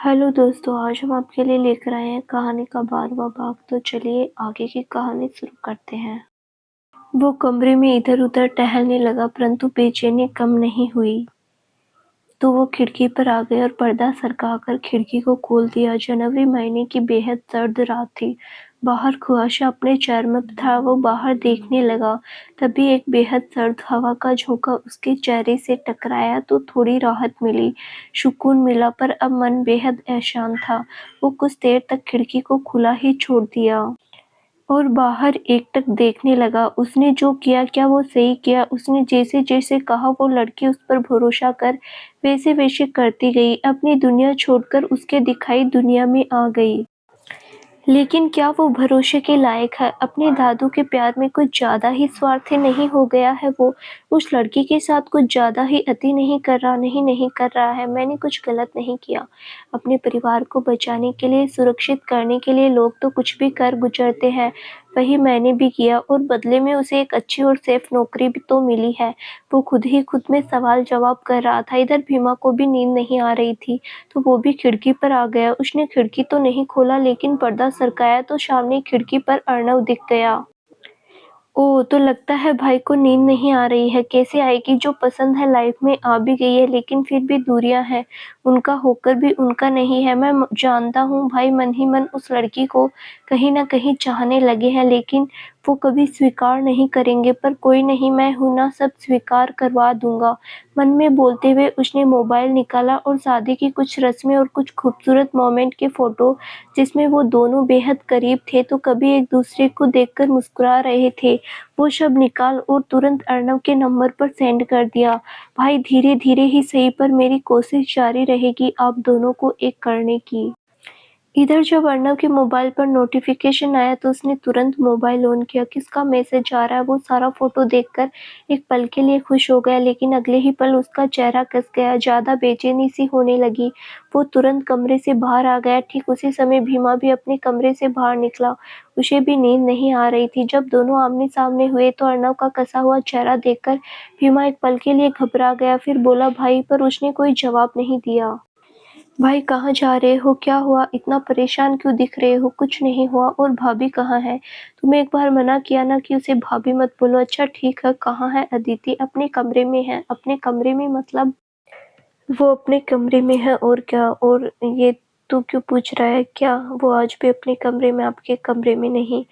Hello दोस्तों, आज हम आपके लिए लेकर आए हैं कहानी का 12वां भाग। तो चलिए आगे की कहानी शुरू करते हैं। वो कमरे में इधर-उधर टहलने लगा, परंतु बेचैनी कम नहीं हुई। तो वो खिड़की पर आ गया और पर्दा सरकाकर खिड़की को खोल दिया। जनवरी महीने की बेहद सर्द रात थी। बाहर कुआशा अपने चरम पर था। वो बाहर देखने लगा, तभी एक बेहद सर्द हवा का झोंका उसके चेहरे से टकराया तो थोड़ी राहत मिली, सुकून मिला, पर अब मन बेहद अशांत था। वो कुछ देर तक खिड़की को खुला ही छोड़ दिया और बाहर एकटक देखने लगा। उसने जो किया क्या वो सही किया? उसने जैसे-जैसे कहा वो लड़की उस पर भरोसा कर वैसे-वैसे करती गई। अपनी दुनिया छोड़कर उसके दिखाई दुनिया में आ गई। लेकिन क्या वो भरोसे के लायक है? अपने दादू के प्यार में कुछ ज़्यादा ही स्वार्थी नहीं हो गया है वो? उस लड़की के साथ कुछ ज़्यादा ही अति नहीं कर रहा? नहीं कर रहा है। मैंने कुछ गलत नहीं किया। अपने परिवार को बचाने के लिए, सुरक्षित करने के लिए लोग तो कुछ भी कर गुजरते हैं। वही मैंने भी किया और बदले में उसे एक अच्छी और सेफ नौकरी भी तो मिली है। वो खुद ही खुद में सवाल जवाब कर रहा था। इधर भीमा को भी नींद नहीं आ रही थी, तो वो भी खिड़की पर आ गया। उसने खिड़की तो नहीं खोला, लेकिन पर्दा सरकाया तो सामने खिड़की पर अर्णव दिख गया। ओह! तो लगता है भाई को नींद नहीं आ रही है। कैसे आएगी? जो पसंद है लाइफ में आ भी गई है, लेकिन फिर भी दूरियां हैं। उनका होकर भी उनका नहीं है। मैं जानता हूँ भाई मन ही मन उस लड़की को कहीं न कहीं चाहने लगे हैं, लेकिन वो कभी स्वीकार नहीं करेंगे। पर कोई नहीं, मैं हूँ ना, सब स्वीकार करवा दूँगा। मन में बोलते हुए उसने मोबाइल निकाला और शादी की कुछ रस्में और कुछ खूबसूरत मोमेंट के फ़ोटो, जिसमें वो दोनों बेहद करीब थे, तो कभी एक-दूसरे को देखकर मुस्कुरा रहे थे, वो सब निकाल और तुरंत अर्णव के नंबर पर सेंड कर दिया। भाई धीरे-धीरे ही सही, पर मेरी कोशिश जारी रहेगी आप दोनों को एक करने की। इधर जब अर्णव के मोबाइल पर नोटिफिकेशन आया तो उसने तुरंत मोबाइल ऑन किया। किसका मैसेज आ रहा है? वो सारा फोटो देखकर एक पल के लिए खुश हो गया, लेकिन अगले ही पल उसका चेहरा कस गया। ज़्यादा बेचैनी सी होने लगी। वो तुरंत कमरे से बाहर आ गया। ठीक उसी समय भीमा भी अपने कमरे से बाहर निकला। उसे भी नींद नहीं आ रही थी। जब दोनों आमने-सामने हुए तो अर्णव का कसा हुआ चेहरा देखकर भीमा एक पल के लिए घबरा गया। फिर बोला भाई, पर उसने कोई जवाब नहीं दिया। भाई कहाँ जा रहे हो? क्या हुआ? इतना परेशान क्यों दिख रहे हो? कुछ नहीं हुआ। और भाभी कहाँ है? तुम्हें एक बार मना किया ना कि उसे भाभी मत बोलो। अच्छा ठीक है, कहाँ है अदिति? अपने कमरे में है। अपने कमरे में मतलब? वो अपने कमरे में है और क्या। और ये तू क्यों पूछ रहा है? क्या वो आज भी अपने कमरे में, आपके कमरे में नहीं?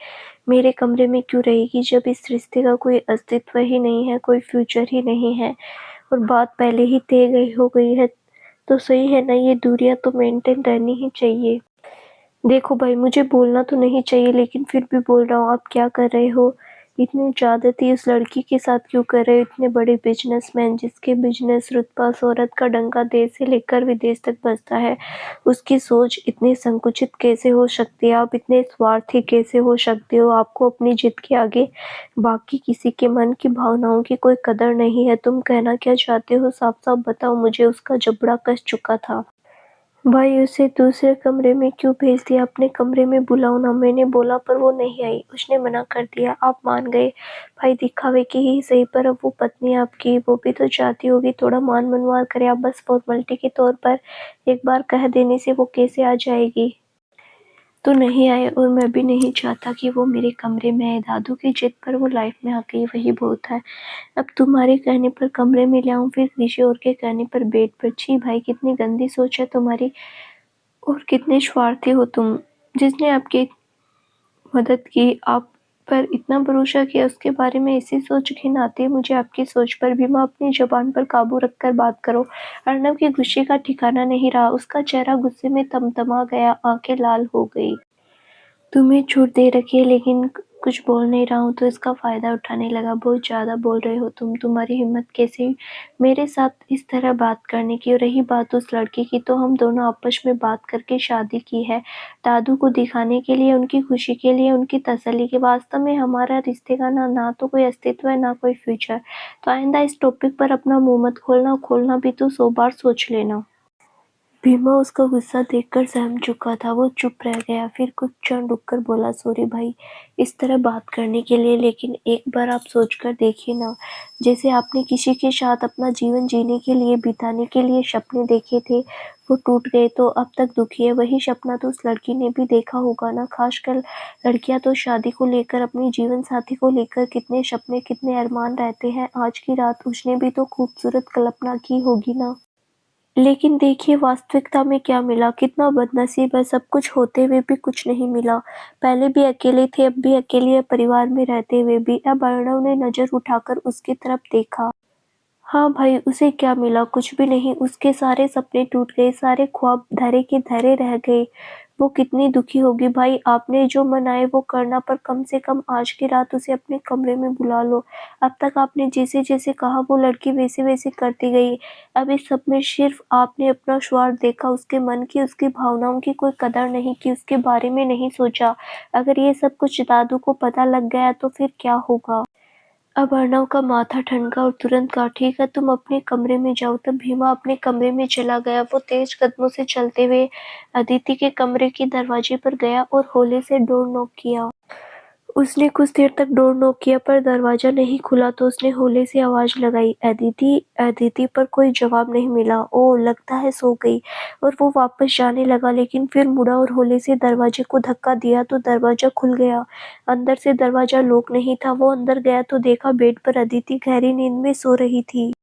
मेरे कमरे में क्यों रहेगी जब इस रिश्ते का कोई अस्तित्व ही नहीं है, कोई फ्यूचर ही नहीं है और बात पहले ही तय गई हो गई है? तो सही है ना, ये दूरियां तो मेंटेन रहनी ही चाहिए। देखो भाई, मुझे बोलना तो नहीं चाहिए, लेकिन फिर भी बोल रहा हूँ। आप क्या कर रहे हो? इतनी ज्यादती उस लड़की के साथ क्यों कर रहे हो? इतने बड़े बिजनेसमैन, जिसके बिजनेस रुतबा शोहरत का डंका देश से लेकर विदेश तक बजता है, उसकी सोच इतनी संकुचित कैसे हो सकती है? आप इतने स्वार्थी कैसे हो सकते हो? आपको अपनी जिद के आगे बाकी किसी के मन की भावनाओं की कोई कदर नहीं है। तुम कहना क्या चाहते हो? साफ साफ बताओ मुझे। उसका जबड़ा कस चुका था। भाई उसे दूसरे कमरे में क्यों भेज दिया? अपने कमरे में बुलाओ ना। मैंने बोला पर वो नहीं आई। उसने मना कर दिया। आप मान गए। भाई दिखावे की ही सही, पर अब वो पत्नी आपकी, वो भी तो चाहती होगी थोड़ा मान मनवार करे। आप बस फॉर्मेलिटी के तौर पर एक बार कह देने से वो कैसे आ जाएगी? तो नहीं आए, और मैं भी नहीं चाहता कि वो मेरे कमरे में आए। दादू की जिद पर वो लाइफ में आ गई, वही बहुत है। अब तुम्हारे कहने पर कमरे में ले आऊं, फिर किसी और के कहने पर बेड पर? छी भाई, कितनी गंदी सोच है तुम्हारी और कितने स्वार्थी हो तुम। जिसने आपकी मदद की, आप पर इतना भरोसा किया, उसके बारे में ऐसी सोच घिन आती है मुझे आपकी सोच पर भी। माँ, अपनी जबान पर काबू रखकर बात करो। अर्णव के गुस्से का ठिकाना नहीं रहा। उसका चेहरा गुस्से में तमतमा गया, आंखें लाल हो गई। तुम्हें छूट दे रखी है, लेकिन कुछ बोल नहीं रहा हूँ तो इसका फायदा उठाने लगा। बहुत ज्यादा बोल रहे हो तुम। तुम्हारी हिम्मत कैसे हुई मेरे साथ इस तरह बात करने की? और रही बात उस लड़की की, तो हम दोनों आपस में बात करके शादी की है, दादू को दिखाने के लिए, उनकी खुशी के लिए, उनकी तसल्ली के। वास्तव में हमारा रिश्ते का ना तो कोई अस्तित्व है, ना कोई फ्यूचर। तो आइंदा इस टॉपिक पर अपना मुंह मत खोलना। खोलना भी तो 100 बार सोच लेना। भीमा उसका गुस्सा देखकर सहम चुका था। वो चुप रह गया, फिर कुछ क्षण रुककर बोला, सॉरी भाई इस तरह बात करने के लिए, लेकिन एक बार आप सोचकर देखिए ना, जैसे आपने किसी के साथ अपना जीवन जीने के लिए, बिताने के लिए सपने देखे थे, वो टूट गए तो अब तक दुखी है। वही सपना तो उस लड़की ने भी देखा होगा ना। खासकर लड़कियां तो शादी को लेकर, अपनी जीवन साथी को लेकर कितने सपने, कितने अरमान रहते हैं। आज की रात उसने भी तो खूबसूरत कल्पना की होगी ना। लेकिन देखिए वास्तविकता में क्या मिला, कितना बदनसीब है, सब कुछ होते हुए भी कुछ नहीं मिला। पहले भी अकेले थे, अब भी अकेले है, परिवार में रहते हुए भी। अब अर्णव ने नज़र उठाकर उसकी तरफ देखा। हाँ भाई, उसे क्या मिला, कुछ भी नहीं। उसके सारे सपने टूट गए, सारे ख्वाब धरे के धरे रह गए। वो कितनी दुखी होगी। भाई आपने जो मनाए वो करना, पर कम से कम आज की रात उसे अपने कमरे में बुला लो। अब तक आपने जैसे जैसे कहा वो लड़की वैसे वैसे करती गई। अब इस सब में सिर्फ आपने अपना स्वार्थ देखा, उसके मन की, उसकी भावनाओं की कोई कदर नहीं की, उसके बारे में नहीं सोचा। अगर ये सब कुछ दादू को पता लग गया तो फिर क्या होगा। अब अर्णव का माथा ठनका और तुरंत कहा, ठीक है तुम अपने कमरे में जाओ। तब भीमा अपने कमरे में चला गया। वो तेज कदमों से चलते हुए अदिति के कमरे के दरवाजे पर गया और हौले से डोर नॉक किया। उसने कुछ देर तक डोर नॉक किया पर दरवाजा नहीं खुला तो उसने हौले से आवाज लगाई, अदिति अदिति, पर कोई जवाब नहीं मिला। ओह लगता है सो गई। और वो वापस जाने लगा, लेकिन फिर मुड़ा और हौले से दरवाजे को धक्का दिया तो दरवाजा खुल गया। अंदर से दरवाजा लॉक नहीं था। वो अंदर गया तो देखा बेड पर अदिति गहरी नींद में सो रही थी।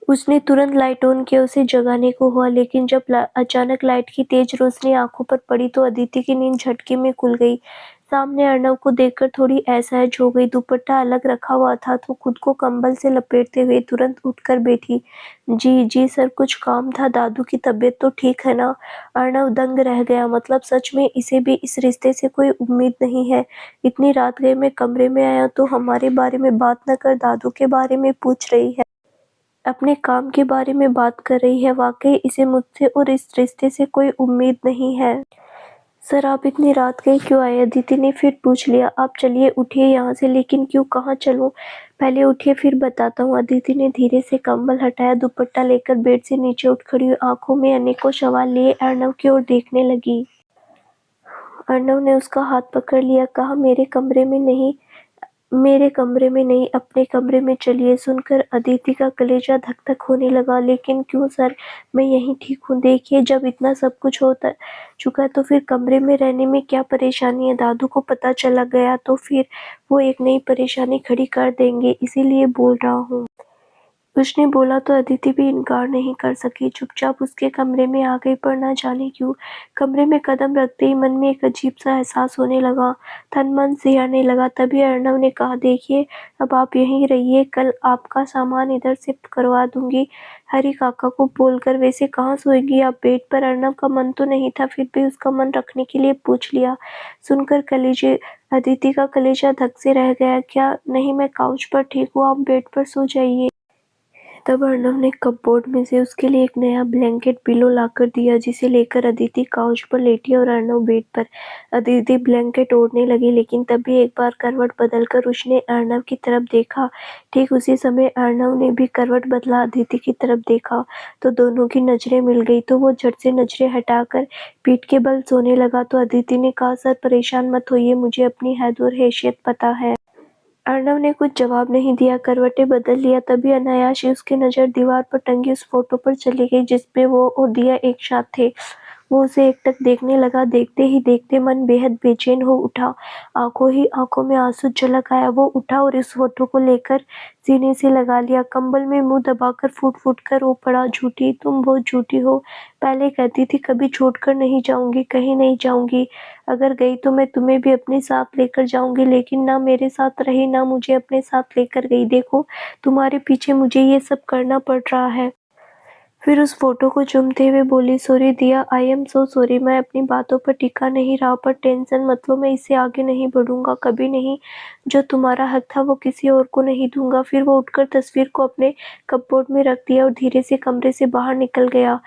उसने तुरंत लाइट ऑन किया, उसे जगाने को हुआ, लेकिन जब अचानक लाइट की तेज रोशनी आंखों पर पड़ी तो अदिति की नींद झटके में खुल गई। सामने अर्णव को देखकर थोड़ी असहज हो गई। दुपट्टा अलग रखा हुआ था तो खुद को कंबल से लपेटते हुए तुरंत उठकर बैठी। जी जी सर, कुछ काम था। दादू की तबीयत तो ठीक है ना। अर्णव दंग रह गया। मतलब सच में इसे भी इस रिश्ते से कोई उम्मीद नहीं है। इतनी रात गए मैं कमरे में आया तो हमारे बारे में बात न कर दादू के बारे में पूछ रही है, अपने काम के बारे में बात कर रही है। वाकई इसे मुझसे और इस रिश्ते से कोई उम्मीद नहीं है। सर आप इतनी रात गए क्यों आए, अदिति ने फिर पूछ लिया। आप चलिए उठिए यहाँ से। लेकिन क्यों, कहाँ चलूं? पहले उठिए फिर बताता हूँ। अदिति ने धीरे से कंबल हटाया, दुपट्टा लेकर बेड से नीचे उठ खड़ी हुई, आंखों में अनेकों सवाल लिए अर्णव की ओर देखने लगी। अर्णव ने उसका हाथ पकड़ लिया, कहा मेरे कमरे में नहीं, अपने कमरे में चलिए। सुनकर अदिति का कलेजा धक धक होने लगा। लेकिन क्यों सर, मैं यहीं ठीक हूँ। देखिए जब इतना सब कुछ होता चुका तो फिर कमरे में रहने में क्या परेशानी है। दादू को पता चला गया तो फिर वो एक नई परेशानी खड़ी कर देंगे, इसीलिए बोल रहा हूँ। उसने बोला तो अदिति भी इनकार नहीं कर सकी। चुपचाप उसके कमरे में आ गई, पर ना जाने क्यों कमरे में कदम रखते ही मन में एक अजीब सा एहसास होने लगा। तन मन सिहरने लगा। तभी अर्णव ने कहा, देखिए अब आप यहीं रहिए, कल आपका सामान इधर शिफ्ट करवा दूंगी हरी काका को बोलकर। वैसे कहाँ सोएगी आप, बेड पर? अर्णव का मन तो नहीं था, फिर भी उसका मन रखने के लिए पूछ लिया। सुनकर कलेजे अदिति का कलेजा धक से रह गया। क्या नहीं, मैं काउच पर ठीक हूँ, आप बेड पर सो जाइए। तब अर्णव ने कपबोर्ड में से उसके लिए एक नया ब्लैंकेट पिलो लाकर दिया, जिसे लेकर अदिति काउच पर लेटी और अर्णव बेड पर। अदिति ब्लैंकेट ओढ़ने लगी, लेकिन तभी एक बार करवट बदलकर उसने अर्णव की तरफ देखा। ठीक उसी समय अर्णव ने भी करवट बदला, अदिति की तरफ देखा तो दोनों की नजरें मिल गई। तो वो झट से नजरें हटाकर पीठ के बल सोने लगा। तो अदिति ने कहा, सर परेशान मत होइए, मुझे अपनी हद और हैसियत पता है। अर्णव ने कुछ जवाब नहीं दिया, करवटें बदल लिया। तभी अनायास ही उसकी नज़र दीवार पर टंगी उस फोटो पर चली गई जिसपे वो और दिया एक साथ थे। वो उसे एकटक देखने लगा। देखते ही देखते मन बेहद बेचैन हो उठा। आंखों ही आंखों में आंसू झलक आया। वो उठा और इस फोटो को लेकर सीने से लगा लिया। कंबल में मुंह दबाकर फूट फूट कर रो पड़ा, झूठी, तुम बहुत झूठी हो। पहले कहती थी कभी छोड़कर नहीं जाऊंगी, कहीं नहीं जाऊंगी। अगर गई तो मैं तुम्हें भी अपने साथ लेकर जाऊंगी, लेकिन ना मेरे साथ रही, ना मुझे अपने साथ लेकर गई। देखो तुम्हारे पीछे मुझे ये सब करना पड़ रहा है। फिर उस फोटो को चूमते हुए बोली, सॉरी दिया, आई एम सो सॉरी। मैं अपनी बातों पर टिका नहीं रहा, पर टेंशन मत लो, मैं इससे आगे नहीं बढ़ूंगा, कभी नहीं। जो तुम्हारा हक था वो किसी और को नहीं दूंगा। फिर वो उठकर तस्वीर को अपने कपबोर्ड में रख दिया और धीरे से कमरे से बाहर निकल गया।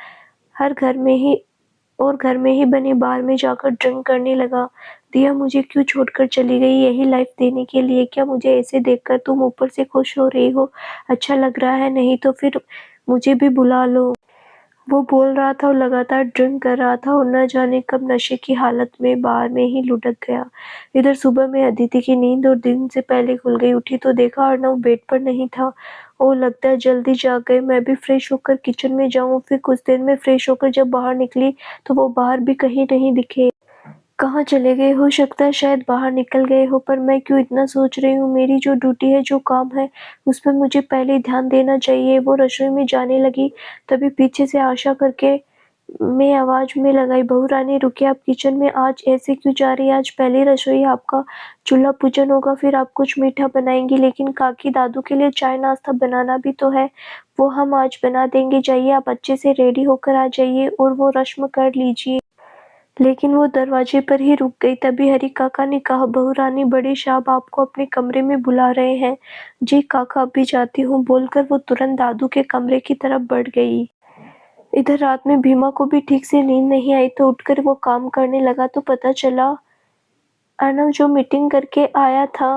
हर घर में ही बने बार में जाकर ड्रिंक करने लगा। दिया मुझे क्यों छोड़कर चली गई, यही लाइफ देने के लिए क्या? मुझे ऐसे देखकर तुम ऊपर से खुश हो रही हो, अच्छा लग रहा है? नहीं तो फिर मुझे भी बुला लो। वो बोल रहा था और लगातार ड्रिंक कर रहा था और न जाने कब नशे की हालत में बार में ही लुढ़क गया। इधर सुबह में अदिति की नींद और दिन से पहले खुल गई। उठी तो देखा अर्नव बेड पर नहीं था। ओह, लगता है जल्दी जाग गए। मैं भी फ्रेश होकर किचन में जाऊं। फिर कुछ देर में फ्रेश होकर जब बाहर निकली तो वो बाहर भी कहीं नहीं दिखे। कहाँ चले गए? हो सकता है शायद बाहर निकल गए हो, पर मैं क्यों इतना सोच रही हूँ? मेरी जो ड्यूटी है, जो काम है, उस पर मुझे पहले ध्यान देना चाहिए। वो रसोई में जाने लगी, तभी पीछे से आशा करके मैं आवाज में लगाई, बहू रानी रुकिए, आप किचन में आज ऐसे क्यों जा रही है? आज पहली रसोई, आपका चूल्हा पूजन होगा, फिर आप कुछ मीठा बनाएंगी, लेकिन काकी दादू के लिए चाय नाश्ता बनाना भी तो है, वो हम आज बना देंगे। जाइए, आप अच्छे से रेडी होकर आ जाइए और वो रस्म कर लीजिए। लेकिन वो दरवाजे पर ही रुक गई। तभी हरी काका ने कहा, बहू रानी, बड़े साहब आपको अपने कमरे में बुला रहे हैं। जी काका, अभी जाती हूँ, बोलकर वो तुरंत दादू के कमरे की तरफ बढ़ गई। इधर रात में भीमा को भी ठीक से नींद नहीं आई, तो उठकर वो काम करने लगा तो पता चला अर्नव जो मीटिंग करके आया था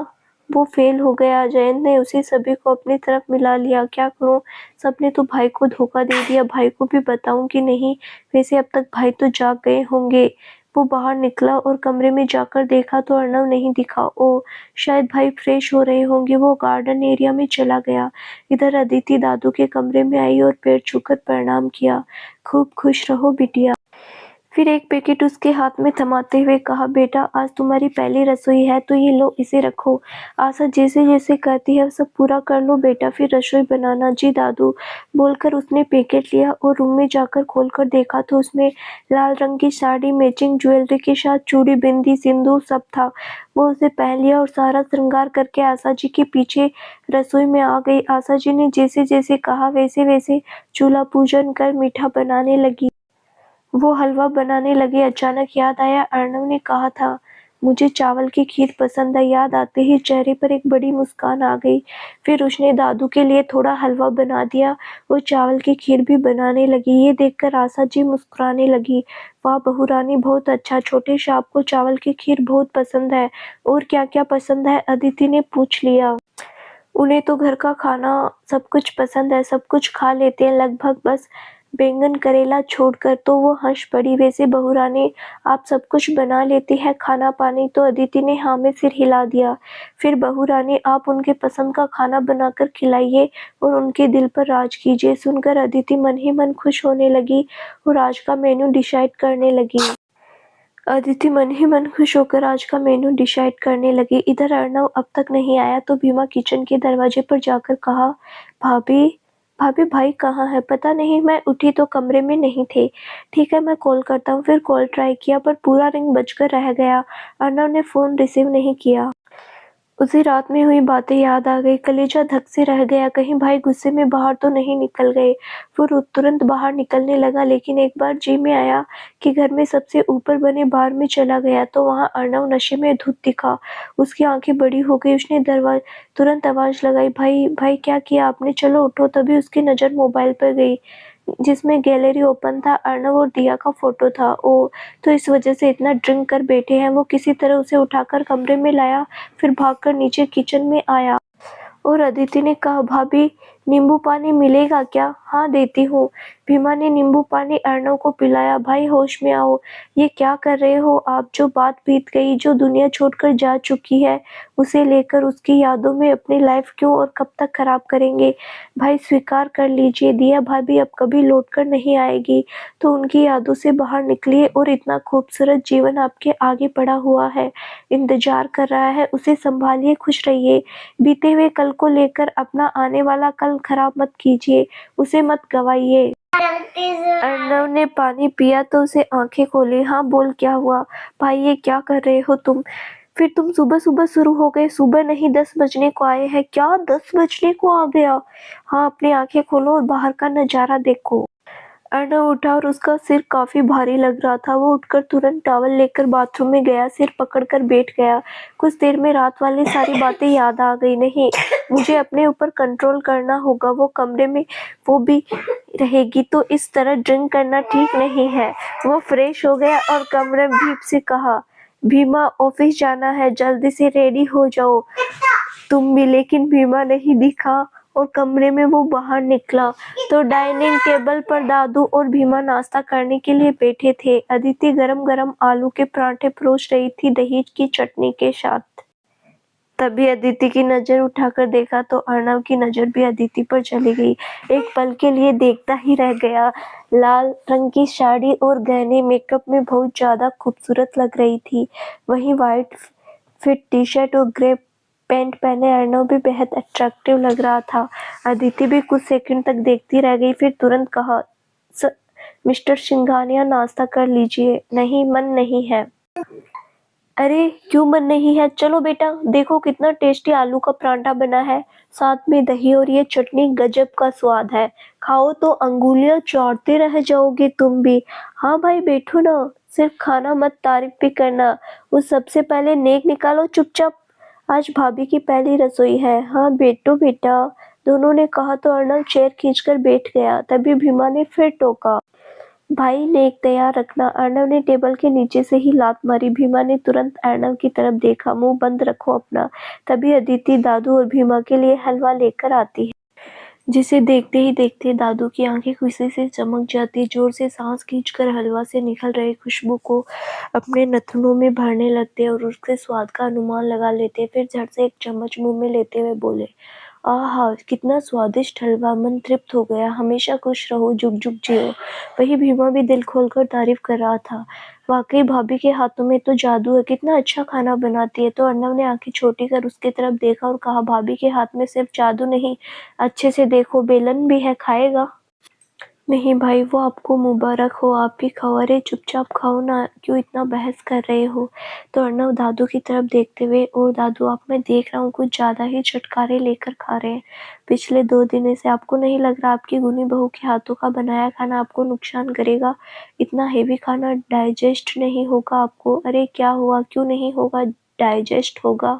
वो फेल हो गया। जयंत ने उसे सभी को अपनी तरफ मिला लिया। क्या करूं? सबने तो भाई को धोखा दे दिया। भाई को भी बताऊं कि नहीं? वैसे अब तक भाई तो जाग गए होंगे। वो बाहर निकला और कमरे में जाकर देखा तो अर्नव नहीं दिखा। ओ, शायद भाई फ्रेश हो रहे होंगे। वो गार्डन एरिया में चला गया। इधर अदिति दादू के कमरे में आई और पैर छूकर प्रणाम किया। खूब खुश रहो बिटिया। फिर एक पैकेट उसके हाथ में थमाते हुए कहा, बेटा आज तुम्हारी पहली रसोई है तो ये लो, इसे रखो। आशा जैसे जैसे कहती है सब पूरा कर लो बेटा, फिर रसोई बनाना। जी दादू, बोलकर उसने पैकेट लिया और रूम में जाकर खोलकर देखा तो उसमें लाल रंग की साड़ी, मैचिंग ज्वेलरी के साथ चूड़ी, बिंदी, सिंदूर सब था। वो उसे पहन लिया और सारा श्रृंगार करके आशा जी के पीछे रसोई में आ गई। आशा जी ने जैसे जैसे कहा वैसे वैसे चूल्हा पूजन कर मीठा बनाने लगी। वो हलवा बनाने लगे। अचानक याद आया, अर्नव ने कहा था मुझे चावल की खीर पसंद है। याद आते ही चेहरे पर एक बड़ी मुस्कान आ गई। फिर उसने दादू के लिए थोड़ा हलवा बना दिया और चावल की खीर भी बनाने लगी। ये देखकर आशा जी मुस्कुराने लगी। वाह बहू रानी, बहुत अच्छा। छोटे साहब को चावल की खीर बहुत पसंद है। और क्या क्या पसंद है? अदिति ने पूछ लिया। उन्हें तो घर का खाना सब कुछ पसंद है, सब कुछ खा लेते हैं लगभग, बस बैंगन करेला छोड़कर। तो वो हंस पड़ी। वैसे बहू रानी, आप सब कुछ बना लेती है, खाना पानी? तो अदिति ने हाँ में सिर हिला दिया। फिर बहू रानी, आप उनके पसंद का खाना बनाकर खिलाइए और उनके दिल पर राज कीजिए। सुनकर अदिति मन ही मन खुश होने लगी और आज का मेन्यू डिसाइड करने लगी। अदिति मन ही मन खुश होकर आज का मेनू डिसाइड करने लगी। इधर अर्नव अब तक नहीं आया तो भीमा किचन के दरवाजे पर जाकर कहा, भाभी भाभी, भाई कहाँ है? पता नहीं, मैं उठी तो कमरे में नहीं थे। ठीक है, मैं कॉल करता हूँ। फिर कॉल ट्राई किया पर पूरा रिंग बजकर रह गया। अर्नव ने फोन रिसीव नहीं किया। उसे रात में हुई बातें याद आ गई। कलेजा धक से रह गया, कहीं भाई गुस्से में बाहर तो नहीं निकल गए। वो तुरंत बाहर निकलने लगा, लेकिन एक बार जी में आया कि घर में सबसे ऊपर बने बार में चला गया तो वहां अर्नव नशे में धुत दिखा। उसकी आंखें बड़ी हो गई। उसने तुरंत आवाज लगाई, भाई भाई, क्या किया आपने? चलो उठो। तभी उसकी नजर मोबाइल पर गई जिसमें गैलरी ओपन था। अर्नव और दिया का फोटो था। ओ, तो इस वजह से इतना ड्रिंक कर बैठे हैं। वो किसी तरह उसे उठाकर कमरे में लाया, फिर भागकर नीचे किचन में आया और अदिति ने कहा, भाभी नींबू पानी मिलेगा क्या? हाँ देती हूँ। भीमा ने नींबू पानी अर्नव को पिलाया। भाई होश में आओ, ये क्या कर रहे हो आप? जो बात बीत गई, जो दुनिया छोड़कर जा चुकी है, उसे लेकर उसकी यादों में अपनी लाइफ क्यों और कब तक खराब करेंगे? भाई स्वीकार कर लीजिए, दिया भाभी अब कभी लौटकर नहीं आएगी, तो उनकी यादों से बाहर निकलिए और इतना खूबसूरत जीवन आपके आगे पड़ा हुआ है, इंतजार कर रहा है, उसे संभालिए, खुश रहिए। बीते हुए कल को लेकर अपना आने वाला कल खराब मत कीजिए, उसे मत गवाइए। अर्नव ने पानी पिया तो उसे आंखें खोली। हाँ बोल, क्या हुआ? भाई ये क्या कर रहे हो तुम? फिर तुम सुबह सुबह शुरू हो गए। सुबह नहीं, 10 बजने को आए हैं। क्या 10 बजने को आ गया? हाँ, अपनी आंखें खोलो और बाहर का नजारा देखो। अर्नव उठा और उसका सिर काफी भारी लग रहा था। वो उठकर तुरंत टॉवल लेकर बाथरूम में गया, सिर पकड़कर बैठ गया। कुछ देर में रात वाली सारी बातें याद आ गई। नहीं, मुझे अपने ऊपर कंट्रोल करना होगा। वो कमरे में वो भी रहेगी तो इस तरह ड्रिंक करना ठीक नहीं है। वो फ्रेश हो गया और कमरे में भीम से कहा, भीमा ऑफिस जाना है, जल्दी से रेडी हो जाओ तुम भी। लेकिन भीमा नहीं दिखा और कमरे में वो बाहर निकला तो डाइनिंग टेबल पर दादू और भीमा नाश्ता करने के लिए बैठे थे। अदिति गरम-गरम आलू के पराठे परोस रही थी दही की चटनी के साथ। तभी अदिति की नजर उठाकर देखा तो अर्णव की नजर भी अदिति पर चली गई। एक पल के लिए देखता ही रह गया। लाल रंग की साड़ी और गहने मेकअप में बहुत ज्यादा खूबसूरत लग रही थी। वहीं व्हाइट फिट टी शर्ट और ग्रे पैंट पहने अर्णव भी बेहद अट्रैक्टिव लग रहा था। अदिति भी कुछ सेकंड तक देखती रह गई, फिर तुरंत कहा, मिस्टर सिंघानिया नाश्ता कर लीजिए। नहीं, मन नहीं है। अरे क्यों मन नहीं है? चलो बेटा, देखो कितना टेस्टी आलू का पराठा बना है, साथ में दही और ये चटनी गजब का स्वाद है। खाओ तो अंगुलियां चाटते रह जाओगे तुम भी। हाँ भाई बैठो ना, सिर्फ खाना मत तारीफ भी करना। वो सबसे पहले नेक निकालो चुपचाप, आज भाभी की पहली रसोई है। हाँ बैठो बेटा, दोनों ने कहा तो अर्णव चेयर खींचकर बैठ गया। तभी भीमा ने फिर टोका, भाई नेक तैयार रखना। अर्णव ने टेबल के नीचे से ही लात मारी। भीमा ने तुरंत अर्णव की तरफ देखा, मुंह बंद रखो अपना। तभी अदिति दादू और भीमा के लिए हलवा लेकर आती है, जिसे देखते ही देखते दादू की आंखें खुशी से चमक जाती। जोर से सांस खींचकर हलवा से निकल रही खुशबू को अपने नथनों में भरने लगते और उसके स्वाद का अनुमान लगा लेते। फिर झट से एक चम्मच मुंह में लेते हुए बोले, आहा कितना स्वादिष्ट हलवा, मन तृप्त हो गया। हमेशा खुश रहो, जुग जुग जियो। वही भीमा भी दिल खोलकर तारीफ कर रहा था, वाकई भाभी के हाथों में तो जादू है, कितना अच्छा खाना बनाती है। तो अर्णव ने आंखें छोटी कर उसकी तरफ देखा और कहा, भाभी के हाथ में सिर्फ जादू नहीं, अच्छे से देखो बेलन भी है, खाएगा? नहीं भाई, वो आपको मुबारक हो, आप भी खाओ। अरे चुपचाप खाओ ना, क्यों इतना बहस कर रहे हो? तो अर्णव दादू की तरफ देखते हुए, और दादू आप मैं देख रहा हूँ कुछ ज्यादा ही चटकारे लेकर खा रहे हैं। पिछले 2 दिनों से आपको नहीं लग रहा आपकी गुनी बहू के हाथों का बनाया खाना आपको नुकसान करेगा? इतना हेवी खाना डाइजेस्ट नहीं होगा आपको। अरे क्या हुआ, क्यों नहीं होगा, डाइजेस्ट होगा।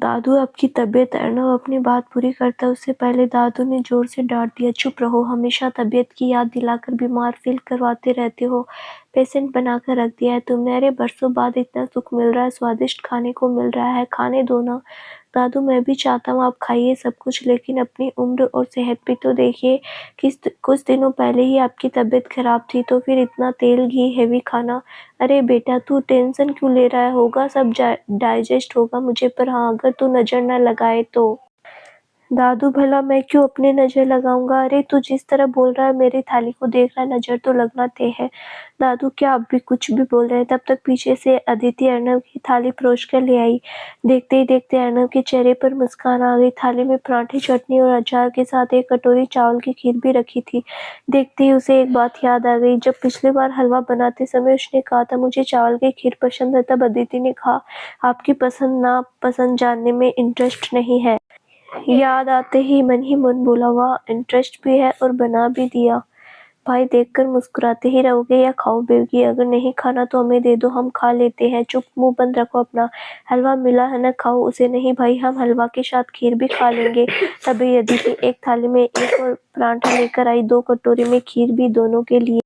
दादू आपकी तबीयत। अर्णव अपनी बात पूरी करता उससे पहले दादू ने जोर से डांट दिया, चुप रहो, हमेशा तबीयत की याद दिलाकर बीमार फील करवाते रहते हो। पेशेंट बनाकर रख दिया है तुमने। अरे बरसों बाद इतना सुख मिल रहा है, स्वादिष्ट खाने को मिल रहा है, खाने दो ना। दादू मैं भी चाहता हूँ आप खाइए सब कुछ, लेकिन अपनी उम्र और सेहत भी तो देखिए। कुछ दिनों पहले ही आपकी तबीयत खराब थी, तो फिर इतना तेल घी हेवी खाना। अरे बेटा तू टेंशन क्यों ले रहा है, होगा सब डाइजेस्ट होगा मुझे, पर हाँ अगर तू नजर न लगाए तो। दादू भला मैं क्यों अपने नजर लगाऊंगा? अरे तू जिस तरह बोल रहा है मेरी थाली को देख रहा है, नजर तो लगना तय है। दादू क्या आप भी कुछ भी बोल रहे हैं? तब तक पीछे से अदिति अर्णव की थाली परोस कर ले आई। देखते ही देखते अर्णव के चेहरे पर मुस्कान आ गई। थाली में पराठे, चटनी और अचार के साथ एक कटोरी चावल की खीर भी रखी थी। देखते ही उसे एक बात याद आ गई, जब पिछली बार हलवा बनाते समय उसने कहा था मुझे चावल की खीर पसंद है, तब अदिति ने कहा आपकी पसंद ना पसंद जानने में इंटरेस्ट नहीं है। याद आते ही मन बोला, वाह इंटरेस्ट भी है और बना भी दिया। भाई देखकर मुस्कुराते ही रहोगे या खाओगे? अगर नहीं खाना तो हमें दे दो, हम खा लेते हैं। चुप, मुंह बंद रखो अपना। हलवा मिला है ना, खाओ उसे। नहीं भाई, हम हलवा के साथ खीर भी खा लेंगे। तभी अदिति एक थाली में एक और पराठा लेकर आई, 2 कटोरी में खीर भी दोनों के लिए।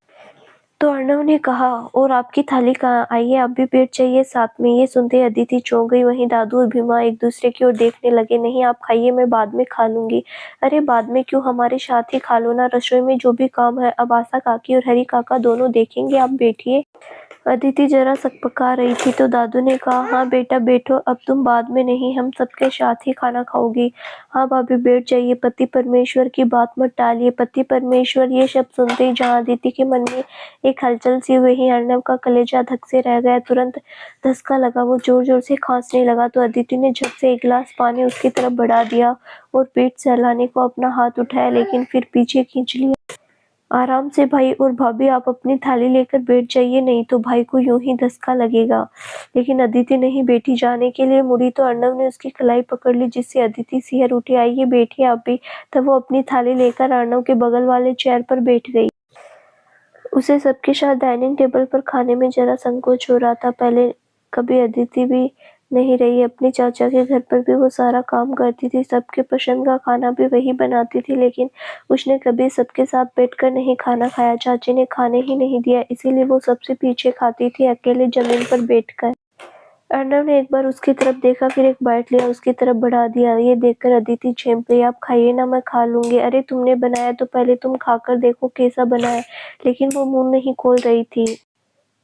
तो अर्णव ने कहा, और आपकी थाली कहाँ? आइए आप भी बैठ जाइए साथ में। ये सुनते ही अदिति चौंक गई। वहीं दादू और भीमा एक दूसरे की ओर देखने लगे। नहीं आप खाइए, मैं बाद में खा लूंगी। अरे बाद में क्यों, हमारे साथ ही खा लो ना, रसोई में जो भी काम है अब आशा काकी और हरी काका दोनों देखेंगे, आप बैठिए। अदिति जरा सकपका रही थी तो दादू ने कहा, हाँ बेटा बैठो, अब तुम बाद में नहीं, हम सबके साथ ही खाना खाओगी। हाँ भाभी बैठ जाइए, पति परमेश्वर की बात मत टालिए। पति परमेश्वर, ये शब्द सुनते ही जहाँ अदिति के मन में एक हलचल सी हुई ही अर्णव का कलेजा धक से रह गया। तुरंत धसका लगा, वो जोर जोर से खांसने लगा। तो अदिति ने झट से एक गिलास पानी उसकी तरफ बढ़ा दिया और पेट सहलाने को अपना हाथ उठाया, लेकिन फिर पीछे खींच लिया। आराम से भाई, और भाभी आप अपनी थाली लेकर बैठ जाइए, नहीं तो भाई को यूं ही धक्का लगेगा। लेकिन अदिति नहीं बैठी। जाने के लिए मुड़ी तो अर्णव ने उसकी कलाई पकड़ ली, जिससे अदिति सिहर उठी। आइए बैठिए आप भी। तब वो अपनी थाली लेकर अर्णव के बगल वाले चेयर पर बैठ गई। उसे सबके साथ डाइनिंग टेबल पर खाने में जरा संकोच हो रहा था। पहले कभी अदिति भी नहीं रही, अपने चाचा के घर पर भी वो सारा काम करती थी, सबके पसंद का खाना भी वही बनाती थी, लेकिन उसने कभी सबके साथ बैठकर नहीं खाना खाया। चाची ने खाने ही नहीं दिया, इसीलिए वो सबसे पीछे खाती थी, अकेले जमीन पर बैठकर। अर्णव ने एक बार उसकी तरफ देखा, फिर एक बाइट लिया, उसकी तरफ बढ़ा दिया। ये देखकर अदिति चौंक गई। आप खाइए ना, मैं खा लूंगी। अरे तुमने बनाया तो पहले तुम खाकर देखो कैसा बना है। लेकिन वो मुंह नहीं खोल रही थी।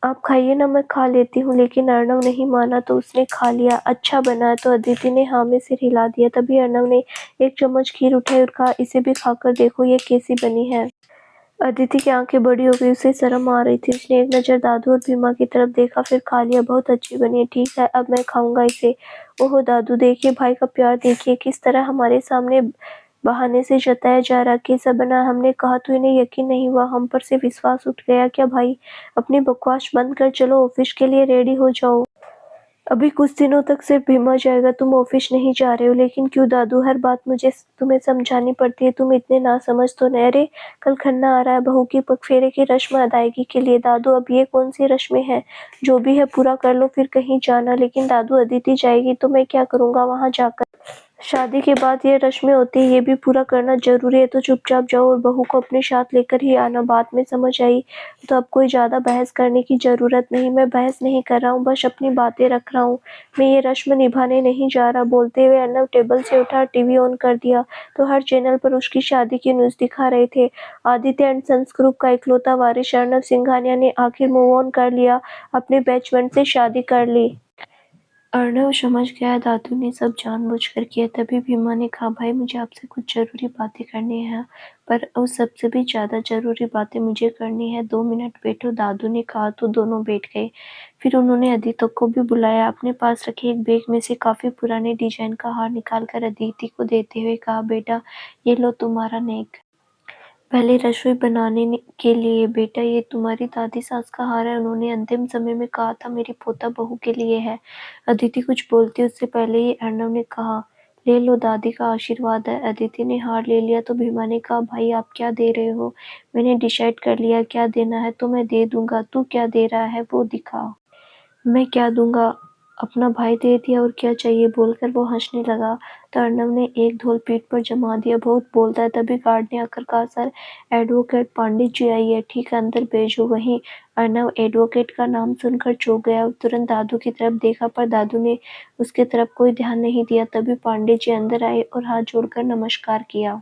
आप खाइए ना, मैं खा लेती हूँ। लेकिन अर्णव नहीं माना तो उसने खा लिया। अच्छा बना है तो अदिति ने हाँ में सिर हिला दिया। तभी अर्णव ने एक चम्मच खीर उठाई और कहा, इसे भी खाकर देखो ये कैसी बनी है। अदिति की आंखें बड़ी हो गई, उसे शर्म आ रही थी। उसने एक नज़र दादू और भीमा की तरफ देखा, फिर खा लिया। बहुत अच्छी बनी है, ठीक है अब मैं खाऊंगा इसे। ओहो दादू, देखिए भाई का प्यार, देखिए किस तरह हमारे सामने बहाने से जताया जा रहा। कैसा बना? हमने कहा तो इन्हें यकीन नहीं हुआ, हम पर से विश्वास उठ गया क्या? भाई अपनी बकवास बंद कर, चलो ऑफिस के लिए रेडी हो जाओ। अभी कुछ दिनों तक सिर्फ भीमा जाएगा, तुम ऑफिस नहीं जा रहे हो। लेकिन क्यों दादू, हर बात मुझे तुम्हें समझानी पड़ती है, तुम इतने नासमझ तो नहीं। अरे कल खन्ना आ रहा है, बहू की पगफेरे की रस्म अदायगी के लिए। दादू अब ये कौन सी रस्में हैं? जो भी है पूरा कर लो फिर कहीं जाना। लेकिन दादू अदिति जाएगी तो मैं क्या करूँगा वहाँ जाकर? शादी के बाद ये रस्में होती है, ये भी पूरा करना जरूरी है। तो चुपचाप जाओ और बहू को अपने साथ लेकर ही आना। बात में समझ आई तो अब कोई ज्यादा बहस करने की जरूरत नहीं। मैं बहस नहीं कर रहा हूँ, बस अपनी बातें रख रहा हूँ। मैं ये रस्म निभाने नहीं जा रहा। बोलते हुए अर्नव टेबल से उठा, टीवी ऑन कर दिया तो हर चैनल पर उसकी शादी की न्यूज दिखा रहे थे। आदित्य एंड सन्स ग्रुप का इकलौता वारिस अर्नव सिंघानिया ने आखिर मूव ऑन कर लिया, अपने बैचमेट से शादी कर ली। अर्णव समझ गया दादू ने सब जानबूझकर किया। तभी भीमा ने कहा, भाई मुझे आपसे कुछ जरूरी बातें करनी है, पर उस सबसे भी ज्यादा जरूरी बातें मुझे करनी है। 2 मिनट बैठो। दादू ने कहा तो दोनों बैठ गए। फिर उन्होंने अदिति को भी बुलाया। अपने पास रखे एक बैग में से काफी पुराने डिजाइन का हार निकालकर अदिति को देते हुए कहा, बेटा ये लो तुम्हारा नेक। पहले रसोई बनाने के लिए। बेटा ये तुम्हारी दादी सास का हार है, उन्होंने अंतिम समय में कहा था मेरी पोता बहू के लिए है। अदिति कुछ बोलती उससे पहले ही अर्णव ने कहा, ले लो दादी का आशीर्वाद है। अदिति ने हार ले लिया तो भीमा ने कहा, भाई आप क्या दे रहे हो? मैंने डिसाइड कर लिया क्या देना है तो मैं दे दूंगा, तू क्या दे रहा है वो दिखा। मैं क्या दूंगा, अपना भाई दे दिया और क्या चाहिए, बोलकर वो हंसने लगा। तो अर्णव ने एक धौल पीठ पर जमा दिया, बहुत बोलता है। तभी गार्ड ने आकर कहा, सर एडवोकेट पंडित जी आई है, ठीक है अंदर भेजो। वहीं अर्णव एडवोकेट का नाम सुनकर चौंक गया और तुरंत दादू की तरफ देखा, पर दादू ने उसके तरफ कोई ध्यान नहीं दिया। तभी पांडे जी अंदर आए और हाथ जोड़कर नमस्कार किया।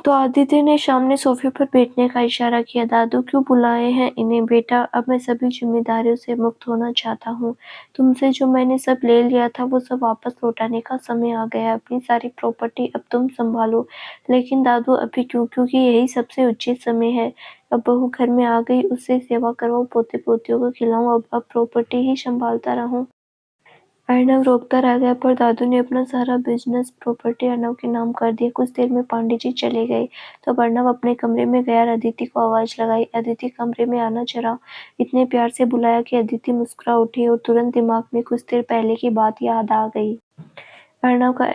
तो आदित्य ने सामने सोफे पर बैठने का इशारा किया। दादू क्यों बुलाए हैं इन्हें? बेटा अब मैं सभी जिम्मेदारियों से मुक्त होना चाहता हूँ। तुमसे जो मैंने सब ले लिया था वो सब वापस लौटाने का समय आ गया है। अपनी सारी प्रॉपर्टी अब तुम संभालो। लेकिन दादू अभी क्यों? क्योंकि यही सबसे उचित समय है। अब बहू घर में आ गई, उससे सेवा करवाओ, पोते पोतियों को खिलाऊं, अब प्रॉपर्टी ही संभालता रहूं। अर्णव रोकता रह गया, पर दादू ने अपना सारा बिजनेस प्रॉपर्टी अर्णव के नाम कर दिया। कुछ देर में पांडे जी चले गए। तब अर्णव अपने कमरे में गया और अदिति को आवाज लगाई। अदिति कमरे में आना जरा। इतने प्यार से बुलाया कि अदिति मुस्कुरा उठी और तुरंत दिमाग में कुछ देर पहले की बात याद आ गई। अर्णव का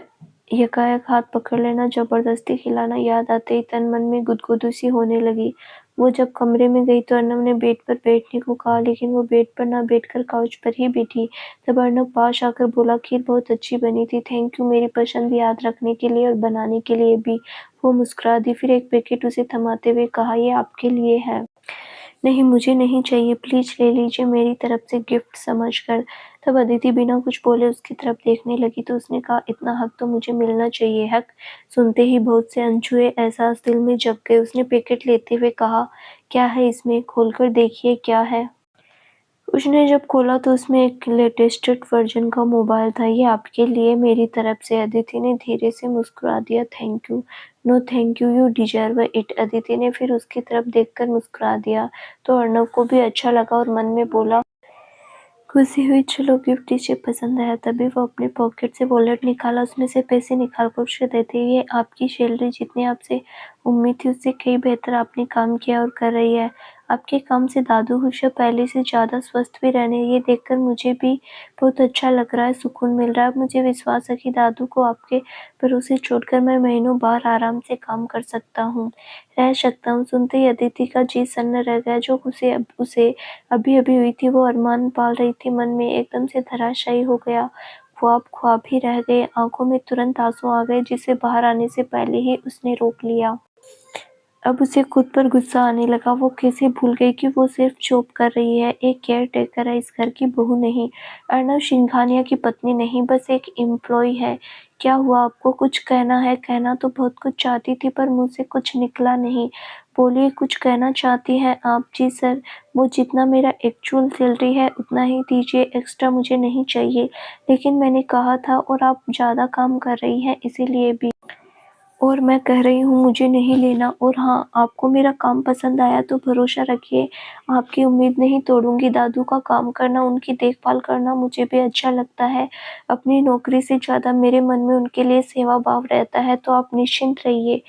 यकायक हाथ पकड़ लेना, जबरदस्ती खिलाना याद आते ही तन मन में गुदगुदी सी होने लगी। वो जब कमरे में गई तो अर्णव ने बेड पर बैठने को कहा, लेकिन वो बेड पर ना बैठकर काउच पर ही बैठी। तब अर्णव पास आकर बोला, खीर बहुत अच्छी बनी थी, थैंक यू मेरी पसंद याद रखने के लिए और बनाने के लिए भी। वो मुस्कुरा दी, फिर एक पैकेट उसे थमाते हुए कहा, ये आपके लिए है। नहीं मुझे नहीं चाहिए, प्लीज ले लीजिए, मेरी तरफ से गिफ्ट समझकर। तब अदिति बिना कुछ बोले उसकी तरफ देखने लगी तो उसने कहा, इतना हक तो मुझे मिलना चाहिए। हक सुनते ही बहुत से अनछुए एहसास दिल में जग गए। उसने पैकेट लेते हुए कहा, क्या है इसमें, खोलकर देखिए क्या है। उसने जब खोला तो उसमें एक लेटेस्टेड वर्जन का मोबाइल था। ये आपके लिए मेरी तरफ से। अदिति ने धीरे से मुस्कुरा दिया, thank you. No thank you, you deserve it. Aditi ने फिर उसकी तरफ देखकर मुस्कुरा दिया तो अर्णव को भी अच्छा लगा और मन में बोला, खुशी हुई, चलो गिफ्ट इसे पसंद आया। तभी वो अपने पॉकेट से वॉलेट निकाला, उसमें से पैसे निकाल कर उसे देते, ये आपकी सैलरी, जितनी आपसे उम्मीद थी उससे कई बेहतर आपने काम किया और कर रही है। आपके काम से दादू खुश है, पहले से ज़्यादा स्वस्थ भी रहने। ये देखकर मुझे भी बहुत अच्छा लग रहा है, सुकून मिल रहा है। अब मुझे विश्वास है कि दादू को आपके भरोसे छोड़कर मैं महीनों बाहर आराम से काम कर सकता हूँ, रह सकता हूँ। सुनते ही अदिति का जी सन्न रह गया। जो उसे अभी अभी हुई थी वो अरमान पाल रही थी मन में, एकदम से धराशायी हो गया। ख्वाब ख्वाब ही रह गए। आंखों में तुरंत आंसू आ गए, जिसे बाहर आने से पहले ही उसने रोक लिया। अब उसे खुद पर गुस्सा आने लगा। वो कैसे भूल गई कि वो सिर्फ जॉब कर रही है, एक केयर टेकर है, इस घर की बहू नहीं, अर्नब सिंघानिया की पत्नी नहीं, बस एक एम्प्लॉई है। क्या हुआ, आपको कुछ कहना है? कहना तो बहुत कुछ चाहती थी पर मुँह से कुछ निकला नहीं। बोलिए, कुछ कहना चाहती हैं आप? जी सर, वो जितना मेरा एक्चुअल सैलरी है उतना ही दीजिए, एक्स्ट्रा मुझे नहीं चाहिए। लेकिन मैंने कहा था, और आप ज़्यादा काम कर रही हैं इसीलिए भी। और मैं कह रही हूँ मुझे नहीं लेना। और हाँ, आपको मेरा काम पसंद आया तो भरोसा रखिए, आपकी उम्मीद नहीं तोड़ूंगी। दादू का काम करना, उनकी देखभाल करना मुझे भी अच्छा लगता है। अपनी नौकरी से ज़्यादा मेरे मन में उनके लिए सेवा भाव रहता है, तो आप निश्चिंत रहिए।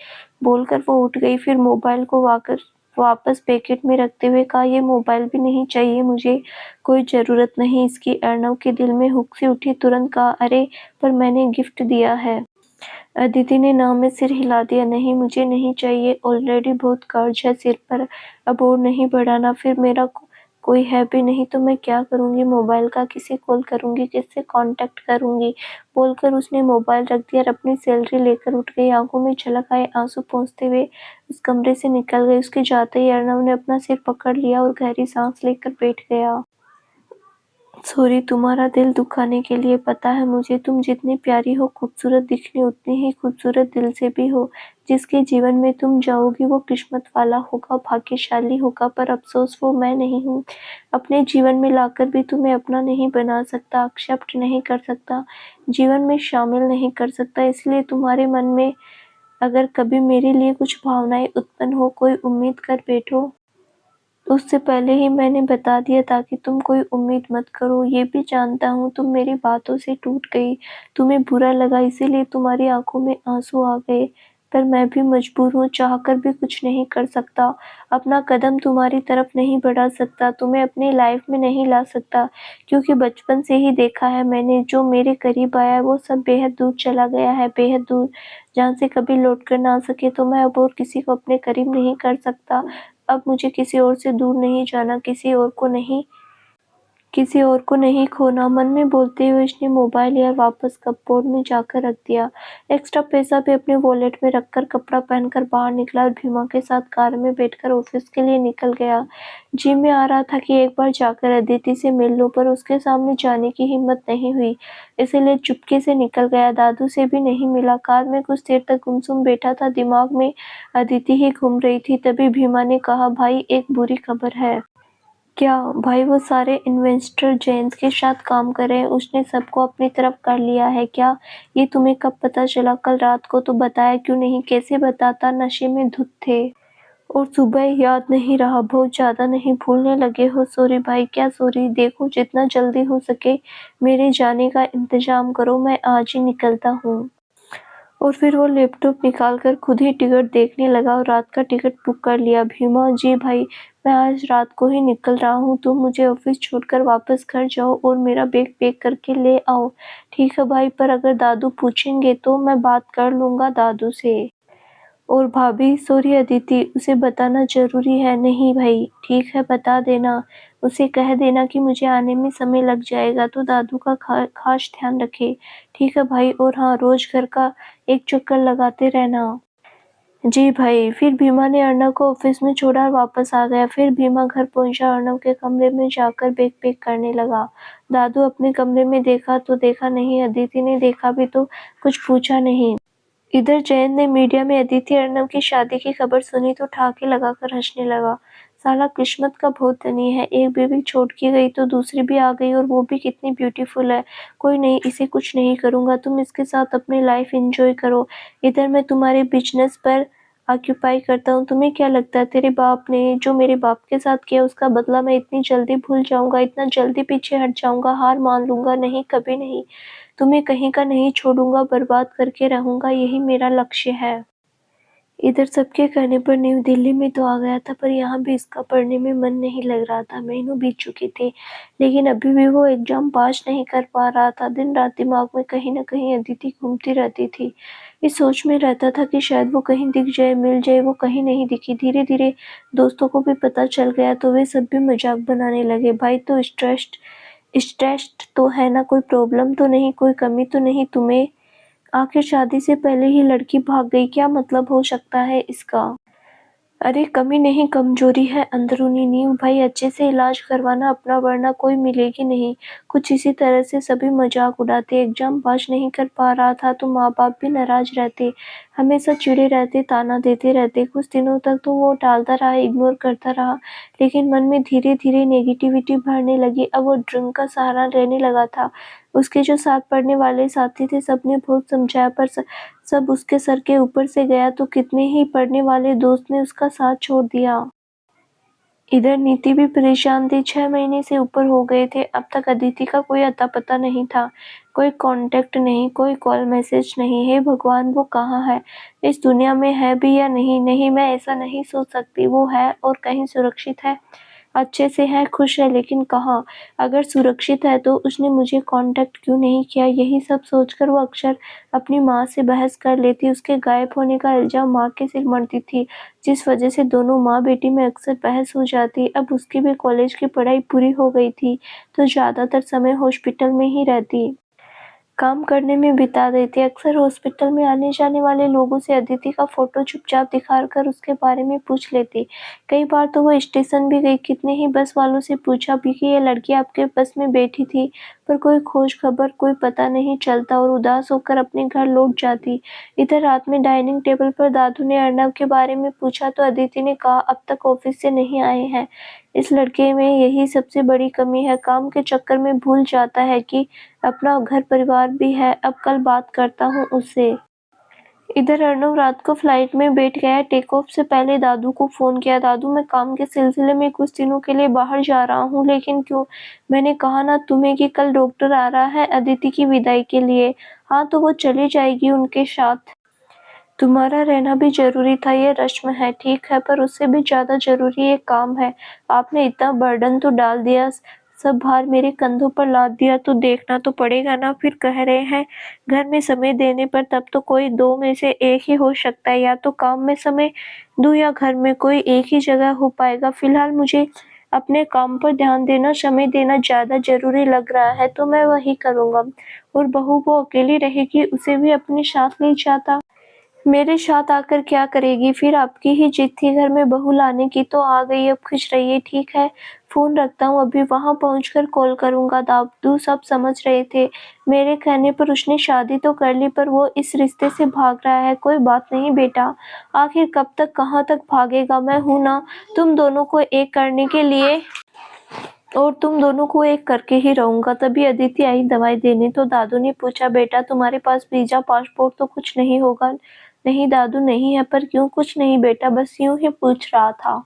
बोलकर वो उठ गई। फिर मोबाइल को वापस पैकेट में रखते हुए कहा, ये मोबाइल भी नहीं चाहिए मुझे, कोई ज़रूरत नहीं इसकी। अर्नब के दिल में हुक सी उठी। तुरंत कहा, अरे पर मैंने गिफ्ट दिया है। अदिति ने नाव में सिर हिला दिया। नहीं, मुझे नहीं चाहिए, ऑलरेडी बहुत कर्ज है सिर पर, अब और नहीं बढ़ाना। फिर मेरा कोई है भी नहीं तो मैं क्या करूँगी? मोबाइल का किसे कॉल करूँगी, किससे कांटेक्ट करूँगी? बोलकर उसने मोबाइल रख दिया और अपनी सैलरी लेकर उठ गई। आंखों में झलक आए आंसू पोंछते हुए उस कमरे से निकल गई। उसके जाते ही अर्नब ने अपना सिर पकड़ लिया और गहरी सांस लेकर बैठ गया। सॉरी तुम्हारा दिल दुखाने के लिए। पता है मुझे, तुम जितनी प्यारी हो, खूबसूरत दिखनी उतनी ही खूबसूरत दिल से भी हो। जिसके जीवन में तुम जाओगी वो किस्मत वाला होगा, भाग्यशाली होगा, पर अफसोस वो मैं नहीं हूँ। अपने जीवन में लाकर भी तुम्हें अपना नहीं बना सकता, एक्सेप्ट नहीं कर सकता, जीवन में शामिल नहीं कर सकता। इसलिए तुम्हारे मन में अगर कभी मेरे लिए कुछ भावनाएं उत्पन्न हो, कोई उम्मीद कर बैठो, उससे पहले ही मैंने बता दिया ताकि तुम कोई उम्मीद मत करो। ये भी जानता हूँ तुम मेरी बातों से टूट गई, तुम्हें बुरा लगा, इसीलिए तुम्हारी आंखों में आंसू आ गए। पर मैं भी मजबूर हूँ, चाहकर भी कुछ नहीं कर सकता, अपना कदम तुम्हारी तरफ नहीं बढ़ा सकता, तुम्हें अपनी लाइफ में नहीं ला सकता, क्योंकि बचपन से ही देखा है मैंने, जो मेरे करीब आया है वो सब बेहद दूर चला गया है, बेहद दूर, जहाँ से कभी लौट कर ना आ सके। तो मैं अब और किसी को अपने करीब नहीं कर सकता। अब मुझे किसी और से दूर नहीं जाना, किसी और को नहीं खोना। मन में बोलते हुए उसने मोबाइल लिया, वापस कपबोर्ड में जाकर रख दिया। एक्स्ट्रा पैसा भी अपने वॉलेट में रखकर कपड़ा पहनकर बाहर निकला और भीमा के साथ कार में बैठकर ऑफिस के लिए निकल गया। जी में आ रहा था कि एक बार जाकर अदिति से मिल लूं, पर उसके सामने जाने की हिम्मत नहीं हुई, इसीलिए चुपके से निकल गया। दादू से भी नहीं मिला। कार में कुछ देर तक गुमसुम बैठा था, दिमाग में अदिति ही घूम रही थी। तभी भीमा ने कहा, भाई एक बुरी खबर है। क्या भाई? वो सारे इन्वेस्टर जेन्स के साथ काम कर रहे हैं, उसने सबको अपनी तरफ कर लिया है क्या? ये तुम्हें कब पता चला? कल रात को तो बताया क्यों नहीं? कैसे बताता, नशे में धुत थे। और सुबह याद नहीं रहा? बहुत ज्यादा नहीं भूलने लगे हो? सॉरी भाई। क्या सॉरी? देखो जितना जल्दी हो सके मेरे जाने का इंतजाम करो, मैं आज ही निकलता हूँ। और फिर वो लैपटॉप निकालकर खुद ही टिकट देखने लगा और रात का टिकट बुक कर लिया। भीमा, जी भाई, मैं आज रात को ही निकल रहा हूँ, तुम मुझे ऑफिस छोड़कर वापस घर जाओ और मेरा बैग पैक करके ले आओ। ठीक है भाई, पर अगर दादू पूछेंगे तो मैं बात कर लूँगा दादू से। और भाभी, सॉरी अदिति, उसे बताना ज़रूरी है? नहीं भाई, ठीक है बता देना, उसे कह देना कि मुझे आने में समय लग जाएगा, तो दादू का खास ध्यान रखे। ठीक है भाई, और हाँ, रोज़ घर का एक चक्कर लगाते रहना। जी भाई। फिर भीमा ने अर्नब को ऑफिस में छोड़ा और वापस आ गया। फिर भीमा घर पहुंचा, अर्नब के कमरे में जाकर बैग पैक करने लगा। दादू अपने कमरे में देखा तो देखा नहीं, अदिति ने देखा भी तो कुछ पूछा नहीं। इधर जयंत ने मीडिया में अदिति अर्नब की शादी की खबर सुनी तो ठहाके लगाकर हंसने लगा। साला किस्मत का बहुत धनी है, एक बेबी छोड़ के गई तो दूसरी भी आ गई, और वो भी कितनी ब्यूटीफुल है। कोई नहीं, इसे कुछ नहीं करूंगा, तुम इसके साथ अपनी लाइफ एंजॉय करो, इधर मैं तुम्हारे बिजनेस पर ऑक्यूपाई करता हूँ। तुम्हें क्या लगता है तेरे बाप ने जो मेरे बाप के साथ किया उसका बदला मैं इतनी जल्दी भूल जाऊंगा, इतना जल्दी पीछे हट जाऊंगा, हार मान लूंगा? नहीं, कभी नहीं। तुम्हें कहीं का नहीं छोड़ूंगा, बर्बाद करके रहूंगा, यही मेरा लक्ष्य है। इधर सबके कहने पर न्यू दिल्ली में तो आ गया था, पर यहाँ भी इसका पढ़ने में मन नहीं लग रहा था। महीनों बीत चुके थे, लेकिन अभी भी वो एग्जाम पास नहीं कर पा रहा था। दिन रात दिमाग में कहीं न कहीं अदिति घूमती रहती थी। इस सोच में रहता था कि शायद वो कहीं दिख जाए, मिल जाए। वो कहीं नहीं दिखी। धीरे धीरे दोस्तों को भी पता चल गया तो वे सब भी मजाक बनाने लगे। भाई तो स्ट्रेस्ड तो है ना? कोई प्रॉब्लम तो नहीं, कोई कमी तो नहीं तुम्हें? आखिर शादी से पहले ही लड़की भाग गई, क्या मतलब हो सकता है इसका? अरे कमी नहीं कमजोरी है अंदरूनी नींव भाई अच्छे से इलाज करवाना अपना वरना कोई मिलेगी नहीं। कुछ इसी तरह से सभी मजाक उड़ाते। एग्जाम पास नहीं कर पा रहा था तो माँ बाप भी नाराज रहते, हमेशा चिढ़े रहते, ताना देते रहते। कुछ दिनों तक तो वो टालता रहा, इग्नोर करता रहा, लेकिन मन में धीरे धीरे नेगेटिविटी भरने लगी। अब वो ड्रिंक का सहारा लेने लगा था। उसके जो साथ पढ़ने वाले साथी थे सबने बहुत समझाया पर सब उसके सर के ऊपर से गया तो कितने ही पढ़ने वाले दोस्त ने उसका साथ छोड़ दिया। इधर नीति भी परेशान थी। 6 महीने से ऊपर हो गए थे। अब तक अदिति का कोई अता पता नहीं था। कोई कांटेक्ट नहीं, कोई कॉल मैसेज नहीं। हे भगवान वो कहाँ है? इस दुनिया में है भी या नहीं? नहीं मैं ऐसा नहीं सोच सकती। वो है और कहीं सुरक्षित है, अच्छे से है, खुश है, लेकिन कहाँ? अगर सुरक्षित है तो उसने मुझे कांटेक्ट क्यों नहीं किया? यही सब सोचकर वो अक्सर अपनी माँ से बहस कर लेती। उसके गायब होने का इल्जाम माँ के सिर मढ़ती थी, जिस वजह से दोनों माँ बेटी में अक्सर बहस हो जाती। अब उसकी भी कॉलेज की पढ़ाई पूरी हो गई थी तो ज्यादातर समय हॉस्पिटल में ही रहती, काम करने में बिता देती। अक्सर हॉस्पिटल में आने जाने वाले लोगों से अदिति का फोटो चुपचाप दिखाकर उसके बारे में पूछ लेती। कई बार तो वो स्टेशन भी गई, कितने ही बस वालों से पूछा भी कि ये लड़की आपके बस में बैठी थी, पर कोई खोज खबर, कोई पता नहीं चलता और उदास होकर अपने घर लौट जाती। इधर रात में डाइनिंग टेबल पर दादू ने अर्नव के बारे में पूछा तो अदिति ने कहा अब तक ऑफिस से नहीं आए हैं। इस लड़के में यही सबसे बड़ी कमी है, काम के चक्कर में भूल जाता है कि अपना घर परिवार भी है। अब कल बात करता हूँ उससे। इधर अर्नव रात को फ्लाइट में बैठ गया। टेक ऑफ से पहले दादू को फोन किया। दादू मैं काम के सिलसिले में कुछ दिनों के लिए बाहर जा रहा हूँ। लेकिन क्यों? मैंने कहा ना तुम्हें कि कल डॉक्टर आ रहा है अदिति की विदाई के लिए। हाँ तो वो चली जाएगी उनके साथ। तुम्हारा रहना भी जरूरी था, ये रस्म है ठीक है, पर उससे भी ज्यादा जरूरी ये काम है। आपने इतना बर्डन तो डाल दिया, सब भार मेरे कंधों पर लाद दिया तो देखना तो पड़ेगा ना। फिर कह रहे हैं घर में समय देने पर, तब तो कोई दो में से एक ही हो सकता है, या तो काम में समय दूं या घर में, कोई एक ही जगह हो पाएगा। फिलहाल मुझे अपने काम पर ध्यान देना, समय देना ज्यादा जरूरी लग रहा है तो मैं वही करूंगा। और बहू वो अकेली रहेगी, उसे भी अपने साथ ले जाता। मेरे साथ आकर क्या करेगी? फिर आपकी ही जिद थी घर में बहू लाने की तो आ गई, अब खुश रहिए ठीक है। फोन रखता हूँ, अभी वहां पहुंचकर कॉल करूंगा। दादू सब समझ रहे थे। मेरे कहने पर उसने शादी तो कर ली पर वो इस रिश्ते से भाग रहा है। कोई बात नहीं बेटा, आखिर कब तक कहाँ तक भागेगा? मैं हूं ना तुम दोनों को एक करने के लिए, और तुम दोनों को एक करके ही रहूंगा। तभी अदिति आई दवाई देने तो दादू ने पूछा बेटा तुम्हारे पास वीजा पासपोर्ट तो कुछ नहीं होगा? नहीं दादू नहीं है। पर क्यों? कुछ नहीं बेटा, बस यूं ही पूछ रहा था।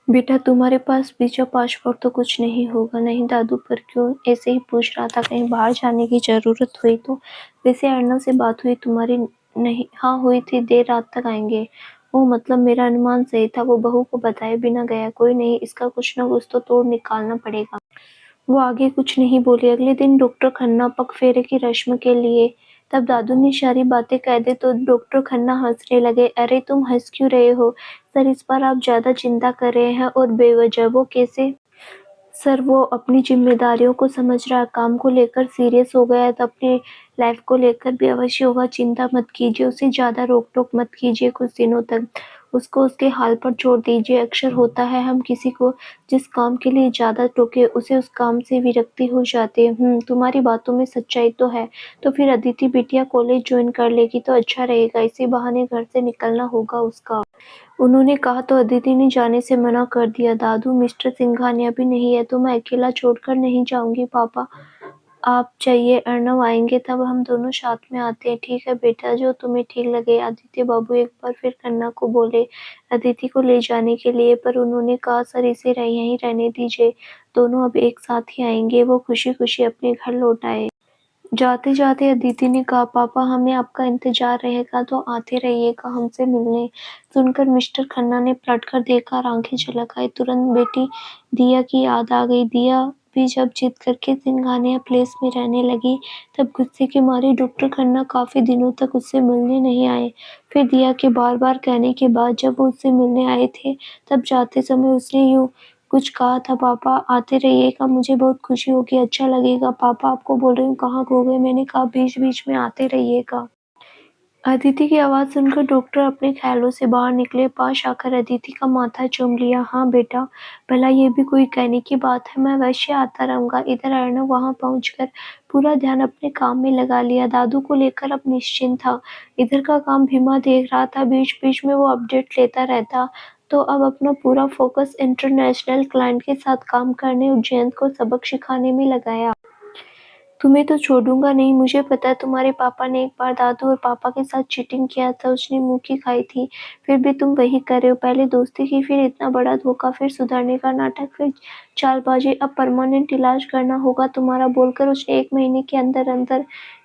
बेटा तुम्हारे पास वीजा पासपोर्ट तो कुछ नहीं होगा? नहीं दादू, पर क्यों? ऐसे ही पूछ रहा था, कहीं बाहर जाने की जरूरत हुई तो। वैसे अर्नव से बात हुई तुम्हारी? नहीं। हाँ हुई थी, देर रात तक आएंगे। ओह मतलब मेरा अनुमान सही था, वो बहू को बताए बिना गया। कोई नहीं, इसका कुछ ना कुछ तो तोड़ निकालना पड़ेगा। वो आगे कुछ नहीं बोली। अगले दिन डॉक्टर खन्ना पग फेरे की रस्म के लिए। तब दादू ने सारी बातें कह दी तो डॉक्टर खन्ना हंसने लगे। अरे तुम हंस क्यों रहे हो सर? इस बार आप ज्यादा चिंता कर रहे हैं और बेवजह। वो कैसे? सर वो अपनी जिम्मेदारियों को समझ रहा है, काम को लेकर सीरियस हो गया है तो अपनी लाइफ को लेकर भी अवश्य होगा। चिंता मत कीजिए, उसे ज्यादा रोक टोक मत कीजिए कुछ दिनों तक। उसको उसके हाल पर छोड़ दीजिए। अक्सर होता है हम किसी को जिस काम के लिए ज्यादा टोके उसे उस काम से विरक्ति हो जाती है। तुम्हारी बातों में सच्चाई तो है। तो फिर अदिति बिटिया कॉलेज ज्वाइन कर लेगी तो अच्छा रहेगा, इसी बहाने घर से निकलना होगा उसका। उन्होंने कहा तो अदिति ने जाने से मना कर दिया। दादू मिस्टर सिंघानिया भी नहीं है तो मैं अकेला छोड़कर नहीं जाऊंगी। पापा आप चाहिए, अर्नव आएंगे तब हम दोनों साथ में आते हैं। ठीक है बेटा, जो तुम्हें ठीक लगे। आदित्य बाबू एक बार फिर खन्ना को बोले अदिति को ले जाने के लिए, पर उन्होंने कहा सर इसे यहीं रहने दीजिए, दोनों अब एक साथ ही आएंगे। वो खुशी खुशी अपने घर लौट आए। जाते जाते अदिति ने कहा पापा हमें आपका इंतजार रहेगा तो आते रहिएगा हमसे मिलने। सुनकर मिस्टर खन्ना ने पलट कर देखा और आंखें झलक आई। तुरंत बेटी दिया की याद आ गई। दिया भी जब जिद करके सिंघानिया प्लेस में रहने लगी तब गुस्से के मारे डॉक्टर खन्ना काफी दिनों तक उससे मिलने नहीं आए। फिर दिया के बार बार कहने के बाद जब वो उससे मिलने आए थे तब जाते समय उसने यूं कुछ कहा था, पापा आते रहिएगा, मुझे बहुत खुशी होगी, अच्छा लगेगा। पापा आपको बोल रही हूँ कहाँ खो गए? मैंने कहा बीच बीच में आते रहिएगा। अदिति की आवाज़ सुनकर डॉक्टर अपने ख्यालों से बाहर निकले। पास आकर अदिति का माथा चूम लिया। हाँ बेटा, भला ये भी कोई कहने की बात है, मैं अवश्य आता रहूँगा। इधर अर्णव वहाँ पहुँचकर पूरा ध्यान अपने काम में लगा लिया। दादू को लेकर अब निश्चिंत था। इधर का काम भीमा देख रहा था, बीच-बीच में वो अपडेट लेता रहता। तो अब अपना पूरा फोकस इंटरनेशनल क्लाइंट के साथ काम करने और जयंत को सबक सिखाने में लगाया। तुम्हें तो छोड़ूंगा नहीं। मुझे पता है तुम्हारे पापा ने एक बार दादू और पापा के साथ चीटिंग किया था, उसने मुंह की खाई थी। फिर भी तुम वही कर रहे हो। पहले दोस्ती की, फिर इतना बड़ा धोखा, फिर सुधरने का नाटक, फिर चालबाजी। अब परमानेंट इलाज करना होगा तुम्हारा, बोलकर उसने 1 महीने के अंदर अंदर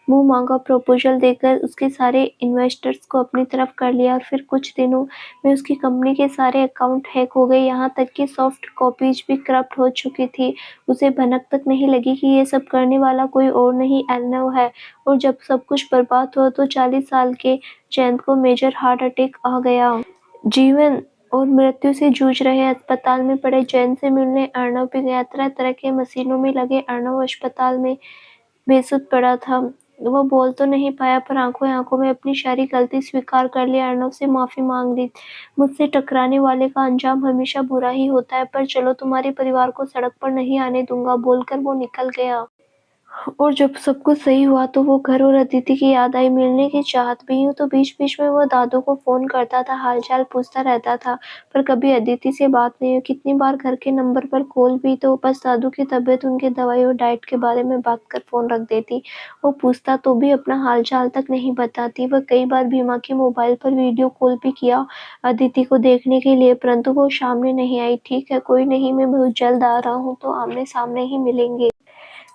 मुंह मांगा प्रपोजल देकर उसके सारे इन्वेस्टर्स को अपनी तरफ कर लिया। और फिर कुछ दिनों में उसकी कंपनी के सारे अकाउंट हैक हो गए, यहाँ तक कि सॉफ्ट कॉपीज भी करप्ट हो चुकी थी। उसे भनक तक नहीं लगी कि ये सब करने वाला कोई और नहीं, अर्णव है। और जब सब कुछ बर्बाद हुआ तो 40 साल के जयंत को मेजर हार्ट अटैक आ गया। जीवन और मृत्यु से जूझ रहे अस्पताल में पड़े जयंत से मिलने अर्णव भी गया। तरह तरह के मशीनों में लगे अर्णव अस्पताल में बेसुध पड़ा था। वो बोल तो नहीं पाया, पर आंखों आंखों में अपनी सारी गलती स्वीकार कर ली। अर्णव से माफी मांग ली। मुझसे टकराने वाले का अंजाम हमेशा बुरा ही होता है, पर चलो तुम्हारे परिवार को सड़क पर नहीं आने दूंगा, बोलकर वो निकल गया। और जब सब कुछ सही हुआ तो वो घर और अदिति की याद आई। मिलने की चाहत भी यूं तो बीच बीच में वो दादू को फोन करता था, हालचाल पूछता रहता था, पर कभी अदिति से बात नहीं हुई। कितनी बार घर के नंबर पर कॉल भी तो बस दादू की तबीयत, उनके दवाई और डाइट के बारे में बात कर फोन रख देती। वो पूछता तो भी अपना हालचाल तक नहीं बताती। वह कई बार भीमा के मोबाइल पर वीडियो कॉल भी किया अदिति को देखने के लिए, परंतु वो सामने नहीं आई। ठीक है, कोई नहीं, मैं बहुत जल्द आ रहा हूँ, तो आमने सामने ही मिलेंगे।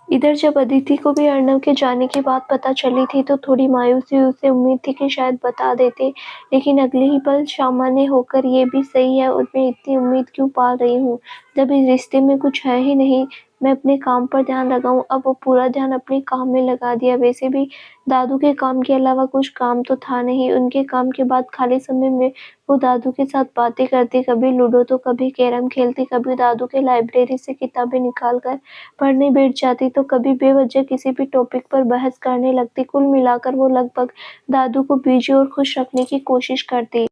इधर जब अदिति को भी अर्णव के जाने की बात पता चली थी तो थोड़ी मायूसी हुई। उसे उम्मीद थी कि शायद बता देते, लेकिन अगले ही पल सामान्य होकर ये भी सही है, और मैं इतनी उम्मीद क्यों पाल रही हूँ जब इस रिश्ते में कुछ है ही नहीं। मैं अपने काम पर ध्यान लगाऊं। अब वो पूरा ध्यान अपने काम में लगा दिया। वैसे भी दादू के काम के अलावा कुछ काम तो था नहीं। उनके काम के बाद खाली समय में वो दादू के साथ बातें करती, कभी लूडो तो कभी कैरम खेलती, कभी दादू के लाइब्रेरी से किताबें निकाल कर पढ़ने बैठ जाती, तो कभी बेवजह किसी भी टॉपिक पर बहस करने लगती। कुल मिलाकर वो लगभग दादू को बिजी और खुश रखने की कोशिश करती।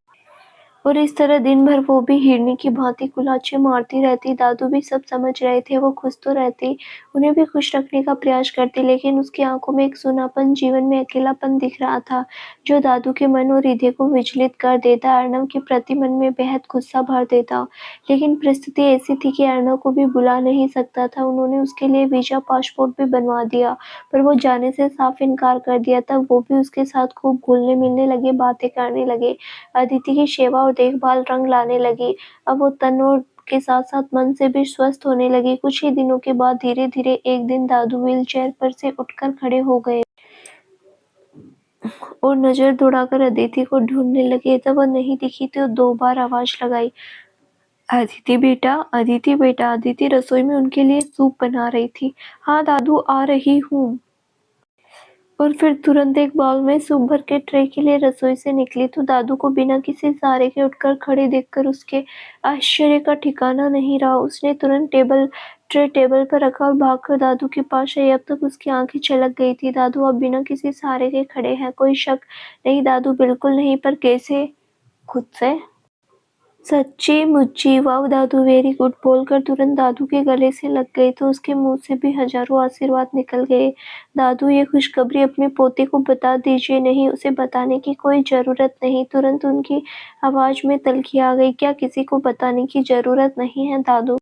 और इस तरह दिन भर वो भी हिरनी की भांति कुलाचे मारती रहती। दादू भी सब समझ रहे थे। वो खुश तो रहती, उन्हें भी खुश रखने का प्रयास करती, लेकिन उसकी आंखों में एक सूनापन, जीवन में अकेलापन दिख रहा था, जो दादू के मन और हृदय को विचलित कर देता, अर्णव के प्रति मन में बेहद गुस्सा भर देता। लेकिन परिस्थिति ऐसी थी कि अर्णव को भी बुला नहीं सकता था। उन्होंने उसके लिए वीजा पासपोर्ट भी बनवा दिया, पर वो जाने से साफ इनकार कर दिया। तब वो भी उसके साथ खूब घुलने मिलने लगे, बातें करने लगे। अदिति की सेवा और देखभाल रंग लाने लगी। अब वो तन और के साथ साथ मन से भी स्वस्थ होने लगी। कुछ ही दिनों के बाद धीरे धीरे एक दिन दादू व्हील चेयर पर से उठकर खड़े हो गए और नजर दौड़ाकर अदिति को ढूंढने लगे। जब वह नहीं दिखी तो 2 बार आवाज लगाई, अदिति बेटा, अदिति बेटा। अदिति रसोई में उनके लिए सूप बना रही थी। हाँ दादू, आ रही हूँ। और फिर तुरंत एक बाउल में सूप भर के ट्रे के लिए रसोई से निकली तो दादू को बिना किसी सहारे के उठकर खड़े देखकर उसके आश्चर्य का ठिकाना नहीं रहा। उसने तुरंत ट्रे टेबल पर रखा और भागकर दादू के पास आई। अब तक उसकी आंखें छलक गई थी। दादू अब बिना किसी सहारे के खड़े हैं। कोई शक नहीं दादू, बिल्कुल नहीं, पर कैसे? खुद से। सच्ची मुच्ची, वाह दादू, वेरी गुड, बोलकर तुरंत दादू के गले से लग गई तो उसके मुंह से भी हजारों आशीर्वाद निकल गए। दादू, ये खुशखबरी अपने पोते को बता दीजिए। नहीं, उसे बताने की कोई जरूरत नहीं। तुरंत उनकी आवाज में तल्खी आ गई। क्या किसी को बताने की जरूरत नहीं है दादू?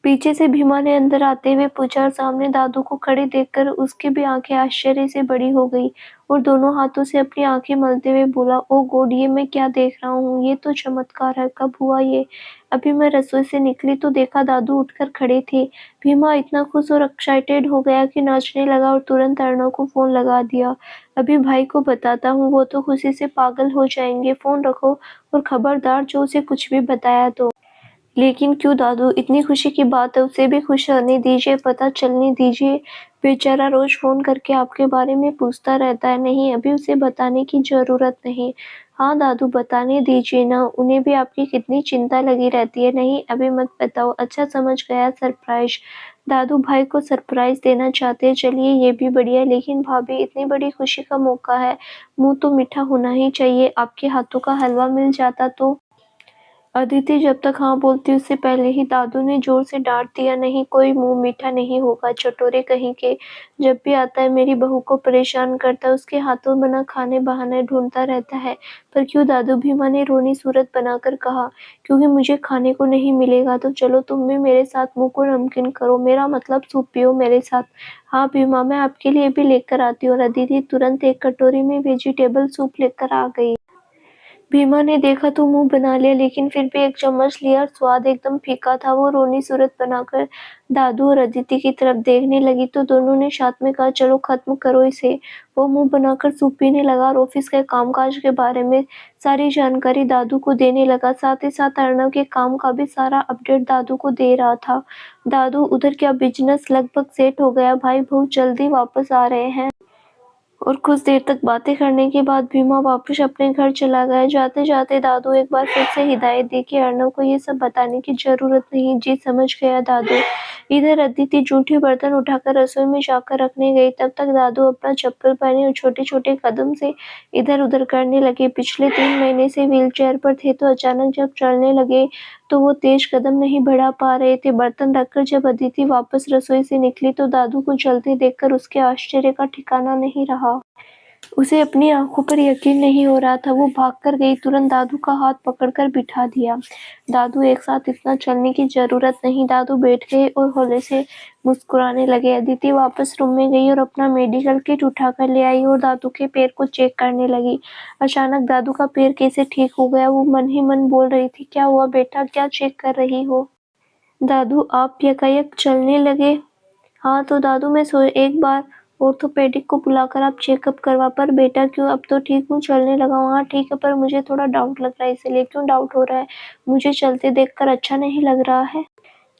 पीछे से भीमा ने अंदर आते हुए पूछा, और सामने दादू को खड़े देखकर उसकी भी आंखें आश्चर्य से बड़ी हो गई और दोनों हाथों से अपनी आंखें मलते हुए बोला, ओ गॉड, ये मैं क्या देख रहा हूँ? ये तो चमत्कार है। कब हुआ ये? अभी मैं रसोई से निकली तो देखा दादू उठकर खड़े थे। भीमा इतना खुश और एक्साइटेड हो गया कि नाचने लगा और तुरंत अर्णव को फोन लगा दिया। अभी भाई को बताता हूँ, वो तो खुशी से पागल हो जाएंगे। फोन रखो, और खबरदार जो उसे कुछ भी बताया तो। लेकिन क्यों दादू, इतनी खुशी की बात है, उसे भी खुश रहने दीजिए, पता चलने दीजिए। बेचारा रोज फोन करके आपके बारे में पूछता रहता है। नहीं, अभी उसे बताने की जरूरत नहीं। हाँ दादू, बताने दीजिए ना, उन्हें भी आपकी कितनी चिंता लगी रहती है। नहीं, अभी मत बताओ। अच्छा, समझ गया, सरप्राइज। दादू भाई को सरप्राइज़ देना चाहते हैं, चलिए ये भी बढ़िया है, लेकिन भाभी इतनी बड़ी खुशी का मौका है, मुँह तो मीठा होना ही चाहिए, आपके हाथों का हलवा मिल जाता तो। अदिति जब तक हाँ बोलती उससे पहले ही दादू ने ज़ोर से डाँट दिया, नहीं कोई मुँह मीठा नहीं होगा, चटोरे कहीं के। जब भी आता है मेरी बहू को परेशान करता है, उसके हाथों बना खाने बहाने ढूँढता रहता है। पर क्यों दादू? भीमा ने रोनी सूरत बनाकर कहा। क्योंकि मुझे खाने को नहीं मिलेगा तो चलो तुम भी मेरे साथ मुँह को नमकीन करो, मेरा मतलब सूप पियो मेरे साथ। हाँ भीमा, मैं आपके लिए भी लेकर आती हूँ। और अदिति तुरंत एक कटोरी में वेजिटेबल सूप लेकर आ गई। भीमा ने देखा तो मुंह बना लिया, लेकिन फिर भी एक चम्मच लिया और स्वाद एकदम फीका था। वो रोनी सूरत बनाकर दादू और अदिति की तरफ देखने लगी तो दोनों ने साथ में कहा, चलो खत्म करो इसे। वो मुंह बनाकर सूप पीने लगा और ऑफिस के कामकाज के बारे में सारी जानकारी दादू को देने लगा। साथ ही साथ अर्णव के काम का भी सारा अपडेट दादू को दे रहा था। दादू, उधर क्या बिजनेस लगभग सेट हो गया, भाई बहुत जल्दी वापस आ रहे हैं। और कुछ देर तक बातें करने के बाद भीमा वापस अपने घर चला गया। जाते जाते दादू एक बार फिर से हिदायत दी कि अर्णव को ये सब बताने की जरूरत नहीं। जी समझ गया दादू। इधर अदिति जूठे बर्तन उठाकर रसोई में जाकर रखने गई। तब तक दादू अपना चप्पल पहने और छोटे छोटे कदम से इधर उधर करने लगे। पिछले 3 महीने से व्हील चेयर पर थे तो अचानक जब चलने लगे तो वो तेज कदम नहीं बढ़ा पा रहे थे। बर्तन रखकर जब अदिति वापस रसोई से निकली तो दादू को चलते देखकर उसके आश्चर्य का ठिकाना नहीं रहा। उसे अपनी आंखों पर यकीन नहीं हो रहा था। वो भागकर गई, तुरंत दादू का हाथ पकड़कर बिठा दिया। दादू, एक साथ इतना चलने की जरूरत नहीं। दादू बैठ गए और हौले से मुस्कुराने लगे। अदिति वापस रूम में गई और अपना मेडिकल किट उठाकर ले आई और दादू के पैर को चेक करने लगी। अचानक दादू का पैर कैसे ठीक हो गया? वो मन ही मन बोल रही थी, क्या हुआ बेटा, क्या चेक कर रही हो? दादू, आप यकायक चलने लगे? हाँ तो दादू, मैं सोए एक बार ऑर्थोपेडिक को बुलाकर आप चेकअप करवा। पर बेटा क्यों? अब तो ठीक हूँ, चलने लगा हूँ। हाँ ठीक है, पर मुझे थोड़ा डाउट लग रहा है। इसीलिए क्यों डाउट हो रहा है? मुझे चलते देखकर अच्छा नहीं लग रहा है।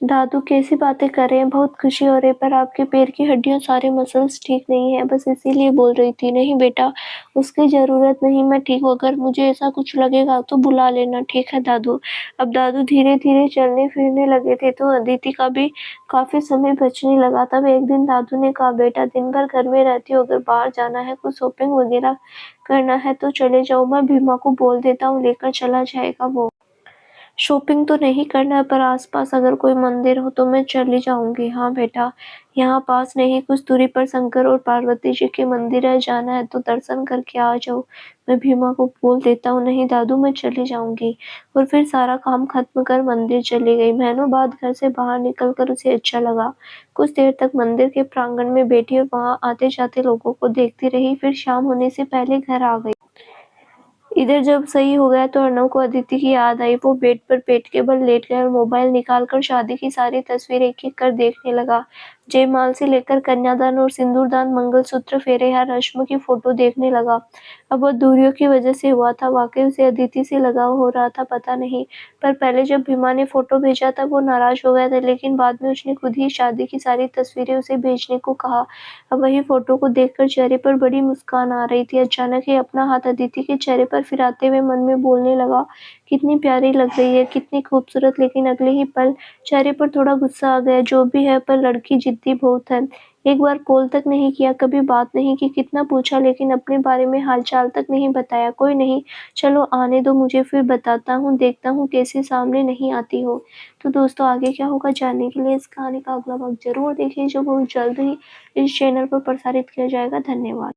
दादू, कैसी बातें कर रहे हैं? बहुत खुशी हो रही है, पर आपके पैर की हड्डियां सारे मसल्स ठीक नहीं है, बस इसीलिए बोल रही थी। नहीं बेटा, उसकी जरूरत नहीं, मैं ठीक हूँ। अगर मुझे ऐसा कुछ लगेगा तो बुला लेना। ठीक है दादू। अब दादू धीरे धीरे चलने फिरने लगे थे तो अदिति का भी काफी समय बचने लगा। तब एक दिन दादू ने कहा, बेटा दिन भर घर में रहती हो, अगर बाहर जाना है, कुछ शॉपिंग वगैरह करना है तो चले जाओ, मैं भीमा को बोल देता हूँ, लेकर चला जाएगा वो। शॉपिंग तो नहीं करना है, पर आसपास अगर कोई मंदिर हो तो मैं चली जाऊंगी। हाँ बेटा, यहाँ पास नहीं कुछ दूरी पर शंकर और पार्वती जी के मंदिर है, जाना है तो दर्शन करके आ जाओ। मैं भीमा को बोल देता हूँ। नहीं दादू, मैं चली जाऊंगी। और फिर सारा काम खत्म कर मंदिर चली गई। महीनों बाद घर से बाहर निकलकर उसे अच्छा लगा। कुछ देर तक मंदिर के प्रांगण में बैठी और वहां आते जाते लोगों को देखती रही। फिर शाम होने से पहले घर आ गई। इधर जब सही हो गया तो अर्णव को अदिति की याद आई। वो बेड पर पेट के बल लेट गया और मोबाइल निकालकर शादी की सारी तस्वीरें एक-एक कर देखने लगा। जयमाल से लेकर कन्यादान और सिंदूरदान, मंगलसूत्र, फेरे हार, रस्म की फोटो देखने लगा। अब वो दूरियों की वजह से हुआ था, वाकई उसे अदिति से लगाव हो रहा था, पता नहीं। पर पहले जब भीमा ने फोटो भेजा तब वो नाराज हो गया था, लेकिन बाद में उसने खुद ही शादी की सारी तस्वीरें उसे भेजने को कहा। अब वही फोटो को देखकर चेहरे पर बड़ी मुस्कान आ रही थी। अचानक ही अपना हाथ अदिति के चेहरे पर फिराते हुए मन में बोलने लगा, कितनी प्यारी लग रही है, कितनी खूबसूरत। लेकिन अगले ही पल चेहरे पर थोड़ा गुस्सा आ गया। जो भी है, पर लड़की जिद्दी बहुत है। एक बार कॉल तक नहीं किया, कभी बात नहीं की, कितना पूछा लेकिन अपने बारे में हालचाल तक नहीं बताया। कोई नहीं, चलो आने दो मुझे, फिर बताता हूँ, देखता हूँ कैसे सामने नहीं आती हो। तो दोस्तों, आगे क्या होगा जानने के लिए इस कहानी का अगला भाग जरूर देखिए, जो बहुत जल्द ही इस चैनल पर प्रसारित किया जाएगा। धन्यवाद।